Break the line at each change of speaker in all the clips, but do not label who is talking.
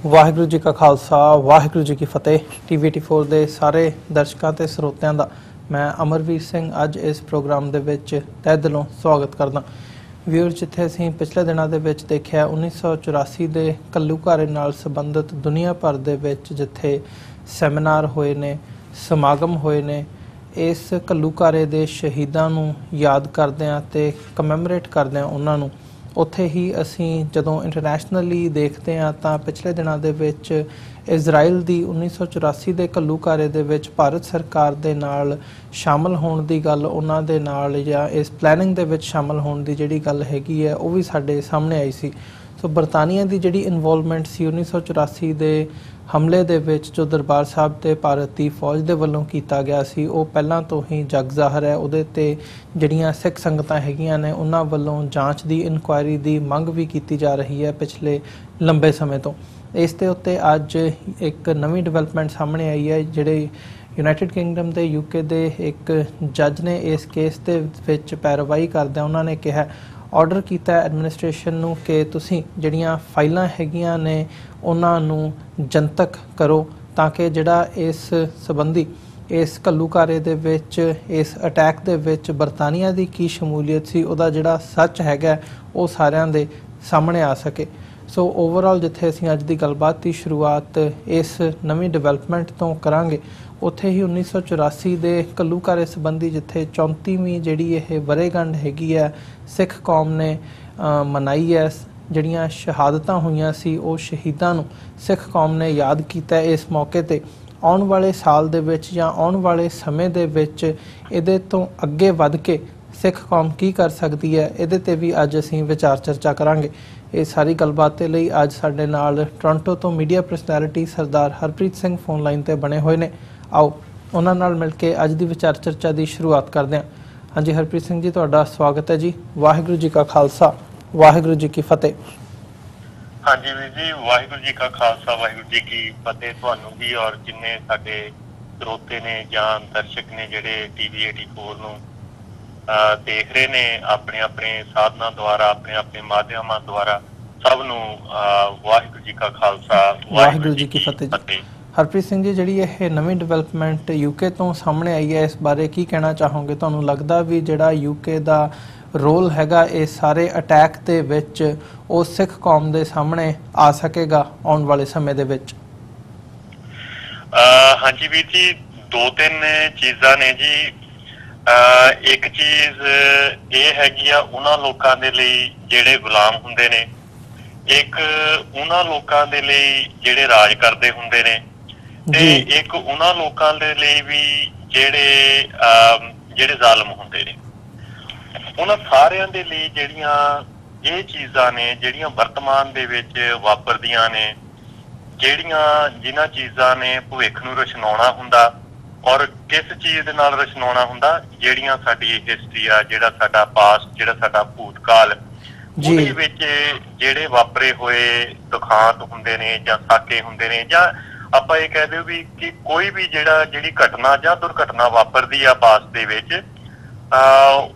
वाहिगुरू जी का खालसा वाहिगुरू जी की फतेह। TV84 ਦੇ ਸਾਰੇ ਦਰਸ਼ਕਾਂ ਤੇ ਸਰੋਤਿਆਂ ਦਾ मैं अमरवीर सिंह अज इस प्रोग्राम ਦੇ ਵਿੱਚ ਤਹਿ ਦਿਲੋਂ ਸਵਾਗਤ ਕਰਦਾ। व्यूअर जिथे ਅਸੀਂ ਪਿਛਲੇ ਦਿਨਾਂ ਦੇ ਵਿੱਚ ਦੇਖਿਆ 1984 ਦੇ ਘੱਲੂਘਾਰੇ ਨਾਲ ਸੰਬੰਧਿਤ ਦੁਨੀਆ ਭਰ ਦੇ ਵਿੱਚ ਜਿੱਥੇ ਸੈਮੀਨਾਰ ਹੋਏ ਨੇ, ਸਮਾਗਮ ਹੋਏ ਨੇ, ਇਸ ਘੱਲੂਘਾਰੇ ਦੇ ਸ਼ਹੀਦਾਂ ਨੂੰ ਯਾਦ ਕਰਦਿਆਂ ਤੇ ਕਮੈਮੋਰੇਟ ਕਰਦਿਆਂ ਉਹਨਾਂ ਨੂੰ ਉੱਥੇ ਹੀ ਅਸੀਂ ਜਦੋਂ ਇੰਟਰਨੈਸ਼ਨਲੀ ਦੇਖਦੇ ਹਾਂ ਤਾਂ ਪਿਛਲੇ ਦਿਨਾਂ ਦੇ ਵਿੱਚ ਇਜ਼ਰਾਈਲ ਦੀ 1984 ਦੇ ਘੱਲੂਘਾਰੇ ਦੇ ਵਿੱਚ ਭਾਰਤ ਸਰਕਾਰ ਦੇ ਨਾਲ ਸ਼ਾਮਲ ਹੋਣ ਦੀ ਗੱਲ, ਉਹਨਾਂ ਦੇ ਨਾਲ ਜਾਂ ਇਸ ਪਲੈਨਿੰਗ ਦੇ ਵਿੱਚ ਸ਼ਾਮਲ ਹੋਣ ਦੀ ਜਿਹੜੀ ਗੱਲ ਹੈਗੀ ਹੈ ਉਹ ਵੀ ਸਾਡੇ ਸਾਹਮਣੇ ਆਈ ਸੀ। ਸੋ ਬਰਤਾਨੀਆ ਦੀ ਜਿਹੜੀ ਇਨਵੋਲਵਮੈਂਟ ਸੀ 1984 ਦੇ ਹਮਲੇ ਦੇ ਵਿੱਚ ਜੋ ਦਰਬਾਰ ਸਾਹਿਬ ਤੇ ਭਾਰਤ ਦੀ ਫੌਜ ਦੇ ਵੱਲੋਂ ਕੀਤਾ ਗਿਆ ਸੀ ਉਹ ਪਹਿਲਾਂ ਤੋਂ ਹੀ ਜਗ ਜ਼ਾਹਰ ਹੈ। ਉਹਦੇ ਤੇ ਜਿਹੜੀਆਂ ਸਿੱਖ ਸੰਗਤਾਂ ਹੈਗੀਆਂ ਨੇ ਉਹਨਾਂ ਵੱਲੋਂ ਜਾਂਚ ਦੀ ਇਨਕੁਆਇਰੀ ਦੀ ਮੰਗ ਵੀ ਕੀਤੀ ਜਾ ਰਹੀ ਹੈ ਪਿਛਲੇ ਲੰਬੇ ਸਮੇਂ ਤੋਂ। ਇਸ ਦੇ ਉੱਤੇ ਅੱਜ ਇੱਕ ਨਵੀਂ ਡਿਵੈਲਪਮੈਂਟ ਸਾਹਮਣੇ ਆਈ ਹੈ। ਜਿਹੜੇ ਯੂਨਾਈਟਿਡ ਕਿੰਗਡਮ ਦੇ UK ਦੇ ਇੱਕ ਜੱਜ ਨੇ ਇਸ ਕੇਸ ਦੇ ਵਿੱਚ ਪੈਰਵਾਈ ਕਰਦਿਆਂ ਉਹਨਾਂ ਨੇ ਕਿਹਾ, ਆਰਡਰ ਕੀਤਾ ਐਡਮਿਨਿਸਟ੍ਰੇਸ਼ਨ ਨੂੰ ਕਿ ਤੁਸੀਂ ਜਿਹੜੀਆਂ ਫਾਈਲਾਂ ਹੈਗੀਆਂ ਨੇ ਉਹਨਾਂ ਨੂੰ ਜਨਤਕ ਕਰੋ ਤਾਂ ਕਿ ਜਿਹੜਾ ਇਸ ਸੰਬੰਧੀ ਇਸ ਘੱਲੂਘਾਰੇ ਦੇ ਵਿੱਚ ਇਸ ਅਟੈਕ ਦੇ ਵਿੱਚ ਬਰਤਾਨੀਆ ਦੀ ਕੀ ਸ਼ਮੂਲੀਅਤ ਸੀ ਉਹਦਾ ਜਿਹੜਾ ਸੱਚ ਹੈਗਾ ਉਹ ਸਾਰਿਆਂ ਦੇ ਸਾਹਮਣੇ ਆ ਸਕੇ। ਸੋ ਓਵਰਆਲ ਜਿੱਥੇ ਅਸੀਂ ਅੱਜ ਦੀ ਗੱਲਬਾਤ ਦੀ ਸ਼ੁਰੂਆਤ ਇਸ ਨਵੀਂ ਡਿਵੈਲਪਮੈਂਟ ਤੋਂ ਕਰਾਂਗੇ ਉੱਥੇ ਹੀ 1984 ਦੇ ਘੱਲੂਘਾਰੇ ਸੰਬੰਧੀ ਜਿੱਥੇ 34ਵੀਂ ਜਿਹੜੀ ਇਹ ਵਰ੍ਹੇਗੰਢ ਹੈਗੀ ਹੈ ਸਿੱਖ ਕੌਮ ਨੇ ਮਨਾਈ ਹੈ, ਜਿਹੜੀਆਂ ਸ਼ਹਾਦਤਾਂ ਹੋਈਆਂ ਸੀ ਉਹ ਸ਼ਹੀਦਾਂ ਨੂੰ ਸਿੱਖ ਕੌਮ ਨੇ ਯਾਦ ਕੀਤਾ ਇਸ ਮੌਕੇ 'ਤੇ। ਆਉਣ ਵਾਲੇ ਸਾਲ ਦੇ ਵਿੱਚ ਜਾਂ ਆਉਣ ਵਾਲੇ ਸਮੇਂ ਦੇ ਵਿੱਚ ਇਹਦੇ ਤੋਂ ਅੱਗੇ ਵੱਧ ਕੇ ਸਿੱਖ ਕੌਮ ਕੀ ਕਰ ਸਕਦੀ ਹੈ ਇਹਦੇ 'ਤੇ ਵੀ ਅੱਜ ਅਸੀਂ ਵਿਚਾਰ ਚਰਚਾ ਕਰਾਂਗੇ। ਇਹ ਸਾਰੀ ਗੱਲਬਾਤ ਦੇ ਲਈ ਅੱਜ ਸਾਡੇ ਨਾਲ ਟੋਰਾਂਟੋ ਤੋਂ ਮੀਡੀਆ ਪਰਸਨੈਲਿਟੀ ਸਰਦਾਰ ਹਰਪ੍ਰੀਤ ਸਿੰਘ ਫੋਨ ਲਾਈਨ 'ਤੇ ਬਣੇ ਹੋਏ ਨੇ। ਆਓ ਉਹਨਾਂ ਨਾਲ ਮਿਲ ਕੇ ਅੱਜ ਦੀ ਵਿਚਾਰ ਚਰਚਾ ਦੀ ਸ਼ੁਰੂਆਤ ਕਰਦੇ ਹਾਂ। ਹਾਂਜੀ ਹਰਪ੍ਰੀਤ ਸਿੰਘ ਜੀ, ਤੁਹਾਡਾ ਸਵਾਗਤ ਹੈ ਜੀ। ਵਾਹਿਗੁਰੂ ਜੀ ਕਾ ਖਾਲਸਾ ਵਾਹਿਗੁਰੂ ਜੀ ਕੀ ਫਤਿਹ।
ਹਾਂਜੀ ਵੀਰ ਜੀ, ਵਾਹਿਗੁਰੂ ਜੀ ਕਾ ਖਾਲਸਾ ਵਾਹਿਗੁਰੂ ਜੀ ਕੀ ਫਤਿਹ ਤੁਹਾਨੂੰ ਵੀ ਔਰ ਜਿੰਨੇ ਸਾਡੇ ਸਰੋਤੇ ਨੇ ਜਾਂ ਦਰਸ਼ਕ ਨੇ ਜਿਹੜੇ TV84 ਨੂੰ ਦੇਖ ਰਹੇ ਨੇ ਆਪਣੇ ਆਪਣੇ ਸਾਧਨਾਂ ਦੁਆਰਾ, ਆਪਣੇ ਆਪਣੇ ਮਾਧਿਅਮਾਂ ਦੁਆਰਾ, ਸਭ ਨੂੰ ਵਾਹਿਗੁਰੂ ਜੀ ਕਾ ਖਾਲਸਾ ਵਾਹਿਗੁਰੂ ਜੀ ਕੀ ਫਤਿਹ। ਹਰਪ੍ਰੀਤ ਸਿੰਘ ਜੀ, ਜਿਹੜੀ ਇਹ ਨਵੀਂ ਡਿਵੈਲਪਮੈਂਟ UK ਤੋਂ ਸਾਹਮਣੇ ਆਈ ਹੈ ਇਸ ਬਾਰੇ ਕੀ ਕਹਿਣਾ ਚਾਹੋਗੇ? ਤੁਹਾਨੂੰ ਲੱਗਦਾ ਵੀ ਜਿਹੜਾ UK ਦਾ ਰੋਲ ਹੈਗਾ ਇਸ ਸਾਰੇ ਅਟੈਕ ਦੇ ਵਿੱਚ ਉਹ ਸਿੱਖ ਕੌਮ ਦੇ ਸਾਹਮਣੇ ਆ ਸਕੇਗਾ ਆਉਣ ਵਾਲੇ ਸਮੇਂ ਦੇ ਵਿੱਚ? ਹਾਂਜੀ ਵੀਰ ਜੀ, ਦੋ ਤਿੰਨ ਚੀਜ਼ਾਂ ਨੇ ਜੀ। ਇੱਕ ਚੀਜ਼ ਇਹ ਹੈਗੀ ਆ ਉਹਨਾਂ ਲੋਕਾਂ ਦੇ ਲਈ ਜਿਹੜੇ ਗੁਲਾਮ ਹੁੰਦੇ ਨੇ, ਇੱਕ ਉਹਨਾਂ ਲੋਕਾਂ ਦੇ ਲਈ ਜਿਹੜੇ ਰਾਜ ਕਰਦੇ ਹੁੰਦੇ ਨੇ, ਤੇ ਇੱਕ ਉਹਨਾਂ ਲੋਕਾਂ ਦੇ ਲਈ ਵੀ ਜਿਹੜੇ ਜ਼ਾਲਮ ਹੁੰਦੇ ਨੇ। ਉਹਨਾਂ ਸਾਰਿਆਂ ਦੇ ਲਈ ਜਿਹੜੀਆਂ ਇਹ ਚੀਜ਼ਾਂ ਨੇ ਜਿਹੜੀਆਂ ਵਰਤਮਾਨ ਦੇ ਵਿੱਚ ਵਾਪਰਦੀਆਂ ਨੇ, ਜਿਨ੍ਹਾਂ ਚੀਜ਼ਾਂ ਨੇ ਭਵਿੱਖ ਨੂੰ ਰਚਨਾਉਣਾ ਹੁੰਦਾ ਔਰ ਕਿਸ ਚੀਜ਼ ਦੇ ਨਾਲ ਰਚਨਾਉਣਾ ਹੁੰਦਾ, ਜਿਹੜੀਆਂ ਸਾਡੀ ਹਿਸਟਰੀ ਆ, ਜਿਹੜਾ ਸਾਡਾ ਪਾਸਟ, ਜਿਹੜਾ ਸਾਡਾ ਭੂਤਕਾਲ, ਉਹਦੇ ਵਿੱਚ ਜਿਹੜੇ ਵਾਪਰੇ ਹੋਏ ਦੁਖਾਂਤ ਹੁੰਦੇ ਨੇ ਜਾਂ ਸਾਕੇ ਹੁੰਦੇ ਨੇ, ਜਾਂ ਆਪਾਂ ਇਹ ਕਹਿ ਦਿਓ ਵੀ ਕਿ ਕੋਈ ਵੀ ਜਿਹੜੀ ਘਟਨਾ ਜਾਂ ਦੁਰਘਟਨਾ ਵਾਪਰਦੀ ਆ ਪਾਸਟ ਦੇ ਵਿੱਚ,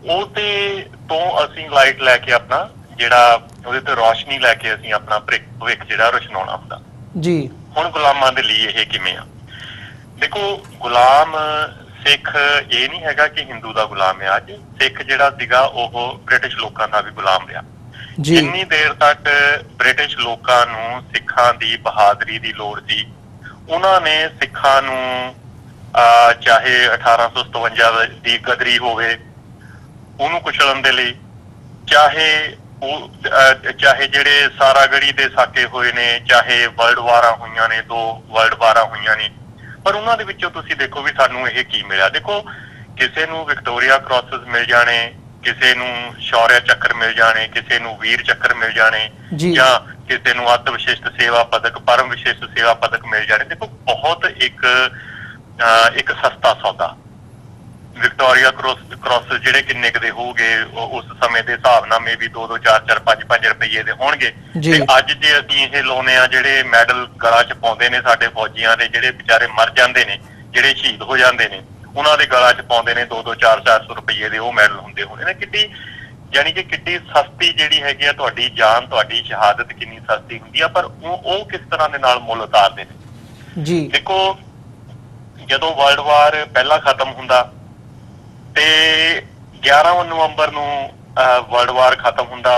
ਉਹਦੇ ਤੋਂ ਅਸੀਂ ਲਾਈਟ ਲੈ ਕੇ ਆਪਣਾ ਉਹਦੇ ਤੇ ਰੋਸ਼ਨੀ ਲੈ ਕੇ ਅਸੀਂ ਆਪਣਾ ਭਵਿੱਖ ਜਿਹੜਾ ਰਚਨਾਉਣਾ ਹੁੰਦਾ ਜੀ। ਹੁਣ ਗੁਲਾਮਾਂ ਦੇ ਲਈ ਇਹ ਕਿਵੇਂ ਆ? ਦੇਖੋ, ਗੁਲਾਮ ਸਿੱਖ ਇਹ ਨਹੀਂ ਹੈਗਾ ਕਿ ਹਿੰਦੂ ਦਾ ਗੁਲਾਮ ਹੈ। ਅੱਜ ਸਿੱਖ ਜਿਹੜਾ ਸੀਗਾ ਉਹ ਬ੍ਰਿਟਿਸ਼ ਲੋਕਾਂ ਦਾ ਵੀ ਗੁਲਾਮ ਰਿਹਾ। ਜਿੰਨੀ ਦੇਰ ਤੱਕ ਬ੍ਰਿਟਿਸ਼ ਲੋਕਾਂ ਨੂੰ ਸਿੱਖਾਂ ਦੀ ਬਹਾਦਰੀ ਦੀ ਲੋੜ ਸੀ, ਉਹਨਾਂ ਨੇ ਸਿੱਖਾਂ ਨੂੰ ਚਾਹੇ 1857 ਦੀ ਗਦਰੀ ਹੋਵੇ ਉਹਨੂੰ ਕੁਚਲਣ ਦੇ ਲਈ, ਚਾਹੇ ਜਿਹੜੇ ਸਾਰਾਗੜੀ ਦੇ ਸਾਕੇ ਹੋਏ ਨੇ, ਚਾਹੇ ਵਰਲਡ ਵਾਰਾਂ ਹੋਈਆਂ ਨੇ, 2 ਵਰਲਡ ਵਾਰਾਂ ਹੋਈਆਂ ਨੇ, ਪਰ ਉਹਨਾਂ ਦੇ ਵਿੱਚੋਂ ਤੁਸੀਂ ਦੇਖੋ ਵੀ ਸਾਨੂੰ ਇਹ ਕੀ ਮਿਲਿਆ। ਦੇਖੋ, ਕਿਸੇ ਨੂੰ ਵਿਕਟੋਰੀਆ ਕ੍ਰਾਸਿਸ ਮਿਲ ਜਾਣੇ, ਕਿਸੇ ਨੂੰ ਸ਼ੌਰਯ ਚੱਕਰ ਮਿਲ ਜਾਣੇ, ਕਿਸੇ ਨੂੰ ਵੀਰ ਚੱਕਰ ਮਿਲ ਜਾਣੇ, ਜਾਂ ਕਿਸੇ ਨੂੰ ਅੱਤ ਵਿਸ਼ਿਸ਼ਟ ਸੇਵਾ ਪਦਕ, ਪਰਮ ਵਿਸ਼ਿਸ਼ਟ ਸੇਵਾ ਪਦਕ ਮਿਲ ਜਾਣੇ। ਦੇਖੋ, ਬਹੁਤ ਇੱਕ ਸਸਤਾ ਸੌਦਾ। ਵਿਕਟੋਰੀਆ ਕ੍ਰੋਸ ਜਿਹੜੇ ਕਿੰਨੇ ਕੁ ਦੇ ਹੋਊਗੇ ਉਸ ਸਮੇਂ ਦੇ ਹਿਸਾਬ ਨਾਲ ਮੇਬੀ 2-2 4-4 5-5 ਰੁਪਏ ਦੇ ਹੋਣਗੇ। ਤੇ ਅੱਜ ਜੇ ਅਸੀਂ ਇਹ ਲਾਉਨੇ ਆ ਜਿਹੜੇ ਮੈਡਲ ਗਲਾਂ 'ਚ ਪਾਉਂਦੇ ਨੇ ਸਾਡੇ ਫੌਜੀਆਂ ਦੇ, ਜਿਹੜੇ ਵਿਚਾਰੇ ਮਰ ਜਾਂਦੇ ਨੇ, ਜਿਹੜੇ ਸ਼ਹੀਦ ਹੋ ਜਾਂਦੇ ਨੇ, ਉਹਨਾਂ ਦੇ ਗਲਾਂ 'ਚ ਪਾਉਂਦੇ ਨੇ 2-2 400 ਰੁਪਏ ਦੇ ਉਹ ਮੈਡਲ ਹੁੰਦੇ ਹੋਣੇ ਨੇ। ਕਿੱਡੀ ਯਾਨੀ ਕਿ ਕਿੱਡੀ ਸਸਤੀ ਜਿਹੜੀ ਹੈਗੀ ਆ ਤੁਹਾਡੀ ਜਾਨ, ਤੁਹਾਡੀ ਸ਼ਹਾਦਤ ਕਿੰਨੀ ਸਸਤੀ ਹੁੰਦੀ ਆ, ਪਰ ਉਹ ਕਿਸ ਤਰ੍ਹਾਂ ਦੇ ਨਾਲ ਮੁੱਲ ਉਤਾਰਦੇ ਨੇ ਜੀ। ਦੇਖੋ ਜਦੋਂ ਵਰਲਡ ਵਾਰ ਪਹਿਲਾ ਖਤਮ ਹੁੰਦਾ ਤੇ 11 ਨਵੰਬਰ ਨੂੰ ਵਰਲਡ ਵਾਰ ਖਤਮ ਹੁੰਦਾ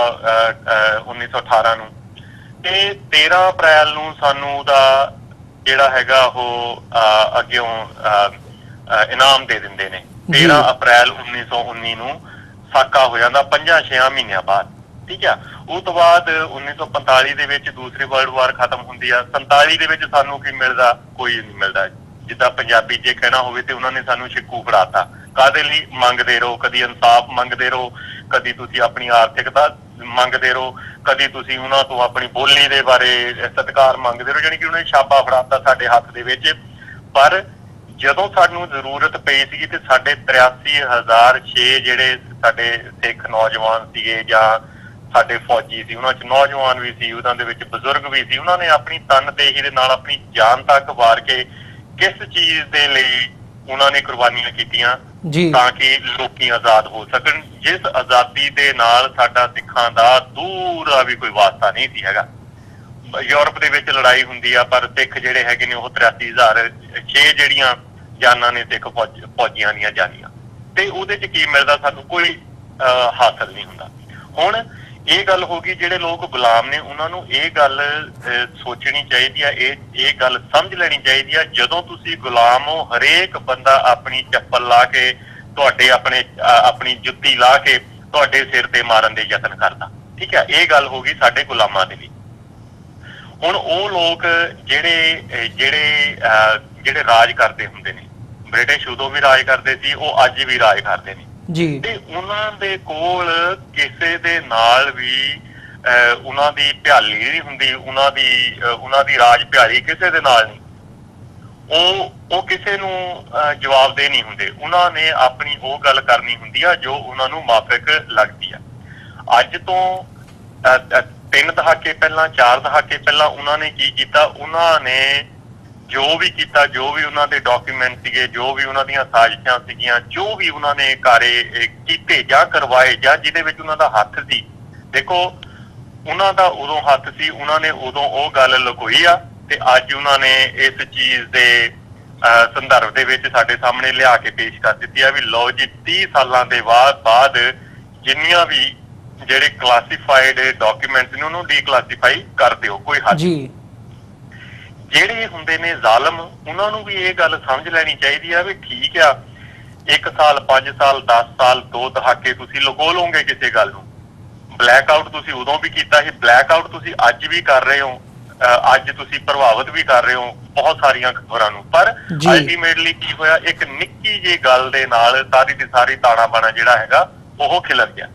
1918 ਨੂੰ, ਤੇ 13 ਅਪ੍ਰੈਲ ਨੂੰ ਸਾਨੂੰ ਉਹਦਾ ਜਿਹੜਾ ਹੈਗਾ ਉਹ ਅੱਗਿਓਂ ਇਨਾਮ ਦੇ ਦਿੰਦੇ ਨੇ। 13 ਅਪ੍ਰੈਲ 1919 ਨੂੰ ਸਾਕਾ ਹੋ ਜਾਂਦਾ 5-6 ਮਹੀਨਿਆਂ ਬਾਅਦ, ਠੀਕ ਆ। ਉਹ ਤੋਂ ਬਾਅਦ 1945 ਦੇ ਵਿੱਚ ਦੂਸਰੀ ਵਰਲਡ ਵਾਰ ਖਤਮ ਹੁੰਦੀ ਆ। 47 ਦੇ ਵਿੱਚ ਸਾਨੂੰ ਕੀ ਮਿਲਦਾ? ਕੋਈ ਨਹੀਂ ਮਿਲਦਾ। ਜਿੱਦਾਂ ਪੰਜਾਬੀ ਜੇ ਕਹਿਣਾ ਹੋਵੇ ਤੇ ਉਹਨਾਂ ਨੇ ਸਾਨੂੰ ਛਿੱਕੂ ਫੜਾਤਾ। ਕਾਹਦੇ ਲਈ? ਮੰਗਦੇ ਰਹੋ, ਕਦੀ ਇਨਸਾਫ ਮੰਗਦੇ ਰਹੋ, ਕਦੀ ਤੁਸੀਂ ਆਪਣੀ ਆਰਥਿਕਤਾ ਮੰਗਦੇ ਰਹੋ, ਕਦੀ ਤੁਸੀਂ ਉਹਨਾਂ ਤੋਂ ਆਪਣੀ ਬੋਲੀ ਦੇ ਬਾਰੇ ਸਤਿਕਾਰ ਮੰਗਦੇ ਰਹੋ। ਜਾਣੀ ਕਿ ਉਹਨੇ ਛਾਪਾ ਫੜਾਤਾ ਸਾਡੇ ਹੱਥ ਦੇ ਵਿੱਚ। ਪਰ ਜਦੋਂ ਸਾਨੂੰ ਜ਼ਰੂਰਤ ਪਈ ਸੀਗੀ ਤੇ ਸਾਡੇ 83,006 ਜਿਹੜੇ ਸਾਡੇ ਸਿੱਖ ਨੌਜਵਾਨ ਸੀਗੇ ਜਾਂ ਸਾਡੇ ਫੌਜੀ ਸੀ, ਉਹਨਾਂ 'ਚ ਨੌਜਵਾਨ ਵੀ ਸੀ, ਉਹਨਾਂ ਦੇ ਵਿੱਚ ਬਜ਼ੁਰਗ ਵੀ ਸੀ, ਉਹਨਾਂ ਨੇ ਆਪਣੀ ਤਨਦੇਹੀ ਦੇ ਨਾਲ ਆਪਣੀ ਜਾਨ ਤੱਕ ਵਾਰ ਕੇ ਕਿਸ ਚੀਜ਼ ਦੇ ਲਈ ਉਹਨਾਂ ਨੇ ਕੁਰਬਾਨੀਆਂ ਕੀਤੀਆਂ ਤਾਂ ਕਿ ਲੋਕੀ ਆਜ਼ਾਦ ਹੋ ਸਕਣ, ਜਿਸ ਆਜ਼ਾਦੀ ਦੇ ਨਾਲ ਸਾਡਾ ਸਿੱਖਾਂ ਦਾ ਦੂਰਾ ਵੀ ਕੋਈ ਵਾਸਤਾ ਨਹੀਂ ਸੀ ਹੈਗਾ। ਯੂਰਪ ਦੇ ਵਿੱਚ ਲੜਾਈ ਹੁੰਦੀ ਆ ਪਰ ਸਿੱਖ ਜਿਹੜੇ ਹੈਗੇ ਨੇ ਉਹ 83,006 ਜਿਹੜੀਆਂ ਜਾਨਾਂ ਨੇ ਸਿੱਖ ਫੌਜੀਆਂ ਦੀਆਂ ਜਾਨੀਆਂ, ਤੇ ਉਹਦੇ 'ਚ ਕੀ ਮਿਲਦਾ? ਸਾਨੂੰ ਕੋਈ ਹਾਸਲ ਨਹੀਂ ਹੁੰਦਾ। ਹੁਣ ਇਹ ਗੱਲ ਹੋ ਗਈ, ਜਿਹੜੇ ਲੋਕ ਗੁਲਾਮ ਨੇ ਉਹਨਾਂ ਨੂੰ ਇਹ ਗੱਲ ਸੋਚਣੀ ਚਾਹੀਦੀ ਆ, ਇਹ ਗੱਲ ਸਮਝ ਲੈਣੀ ਚਾਹੀਦੀ ਆ। ਜਦੋਂ ਤੁਸੀਂ ਗੁਲਾਮ ਹੋ, ਹਰੇਕ ਬੰਦਾ ਆਪਣੀ ਚੱਪਲ ਲਾ ਕੇ ਤੁਹਾਡੇ ਆਪਣੀ ਜੁੱਤੀ ਲਾ ਕੇ ਤੁਹਾਡੇ ਸਿਰ ਤੇ ਮਾਰਨ ਦੇ ਯਤਨ ਕਰਦਾ, ਠੀਕ ਹੈ। ਇਹ ਗੱਲ ਹੋ ਗਈ ਸਾਡੇ ਗੁਲਾਮਾਂ ਦੇ ਲਈ। ਹੁਣ ਉਹ ਲੋਕ ਜਿਹੜੇ ਰਾਜ ਕਰਦੇ ਹੁੰਦੇ ਨੇ, ਬ੍ਰਿਟਿਸ਼ ਉਦੋਂ ਵੀ ਰਾਜ ਕਰਦੇ ਸੀ, ਉਹ ਅੱਜ ਵੀ ਰਾਜ ਕਰਦੇ ਨੇ ਜੀ। ਤੇ ਉਹਨਾਂ ਦੇ ਕੋਲ ਕਿਸੇ ਦੇ ਨਾਲ ਵੀ ਉਹਨਾਂ ਦੀ ਭਿਆਲੀ ਨਹੀਂ ਹੁੰਦੀ, ਉਹਨਾਂ ਦੀ ਰਾਜ ਭਿਆਲੀ ਕਿਸੇ ਦੇ ਨਾਲ ਨਹੀਂ। ਉਹ ਕਿਸੇ ਨੂੰ ਜਵਾਬਦੇਹ ਨਹੀਂ ਹੁੰਦੇ। ਉਹਨਾਂ ਨੇ ਆਪਣੀ ਉਹ ਗੱਲ ਕਰਨੀ ਹੁੰਦੀ ਆ ਜੋ ਉਹਨਾਂ ਨੂੰ ਮਾਫਕ ਲੱਗਦੀ ਆ। ਅੱਜ ਤੋਂ 3 ਦਹਾਕੇ ਪਹਿਲਾਂ, 4 ਦਹਾਕੇ ਪਹਿਲਾਂ ਉਹਨਾਂ ਨੇ ਕੀ ਕੀਤਾ? ਉਹਨਾਂ ਨੇ ਜੋ ਵੀ ਕੀਤਾ, ਜੋ ਵੀ ਉਹਨਾਂ ਦੇ ਡਾਕੂਮੈਂਟ ਸੀਗੇ, ਜੋ ਵੀ ਉਹਨਾਂ ਦੀਆਂ ਸਾਜ਼ਿਸ਼ਾਂ ਸੀਗੀਆਂ, ਜੋ ਵੀ ਉਹਨਾਂ ਨੇ ਕਾਰੇ ਕੀਤੇ ਜਾਂ ਕਰਵਾਏ ਜਾਂ ਜਿਹਦੇ ਵਿੱਚ ਉਹਨਾਂ ਦਾ ਹੱਥ ਸੀ, ਦੇਖੋ ਉਹਨਾਂ ਦਾ ਉਦੋਂ ਹੱਥ ਸੀ, ਉਹਨਾਂ ਨੇ ਉਦੋਂ ਉਹ ਗੱਲ ਲੁਕੋਈ ਆ ਤੇ ਅੱਜ ਉਹਨਾਂ ਨੇ ਇਸ ਚੀਜ਼ ਦੇ ਸੰਦਰਭ ਦੇ ਵਿੱਚ ਸਾਡੇ ਸਾਹਮਣੇ ਲਿਆ ਕੇ ਪੇਸ਼ ਕਰ ਦਿੱਤੀ ਆ ਵੀ ਲਓ ਜੀ 30 ਸਾਲਾਂ ਦੇ ਬਾਅਦ ਜਿੰਨੀਆਂ ਵੀ ਜਿਹੜੇ ਕਲਾਸੀਫਾਈਡ ਡਾਕੂਮੈਂਟਸ ਨੇ ਉਹਨੂੰ ਡੀਕਲਾਸੀਫਾਈ ਕਰ ਦਿਓ, ਕੋਈ ਹੱਲ ਨਹੀਂ। ਜਿਹੜੇ ਹੁੰਦੇ ਨੇ ਜ਼ਾਲਮ, ਉਹਨਾਂ ਨੂੰ ਵੀ ਇਹ ਗੱਲ ਸਮਝ ਲੈਣੀ ਚਾਹੀਦੀ ਆ ਵੀ ਠੀਕ ਆ 1 ਸਾਲ 5 ਸਾਲ 10 ਸਾਲ 2 ਦਹਾਕੇ ਤੁਸੀਂ ਲੁਕੋ ਲਓਗੇ ਕਿਸੇ ਗੱਲ ਨੂੰ। ਬਲੈਕ ਆਊਟ ਤੁਸੀਂ ਉਦੋਂ ਵੀ ਕੀਤਾ ਸੀ, ਬਲੈਕ ਆਊਟ ਤੁਸੀਂ ਅੱਜ ਵੀ ਕਰ ਰਹੇ ਹੋ, ਅੱਜ ਤੁਸੀਂ ਪ੍ਰਭਾਵਿਤ ਵੀ ਕਰ ਰਹੇ ਹੋ ਬਹੁਤ ਸਾਰੀਆਂ ਖਬਰਾਂ ਨੂੰ। ਪਰ ਅਲਟੀਮੇਟਲੀ ਕੀ ਹੋਇਆ? ਇੱਕ ਨਿੱਕੀ ਜਿਹੀ ਗੱਲ ਦੇ ਨਾਲ ਸਾਰੀ ਦੀ ਸਾਰੀ ਤਾਣਾ ਬਾਣਾ ਜਿਹੜਾ ਹੈਗਾ ਉਹ ਖਿਲਰ ਗਿਆ।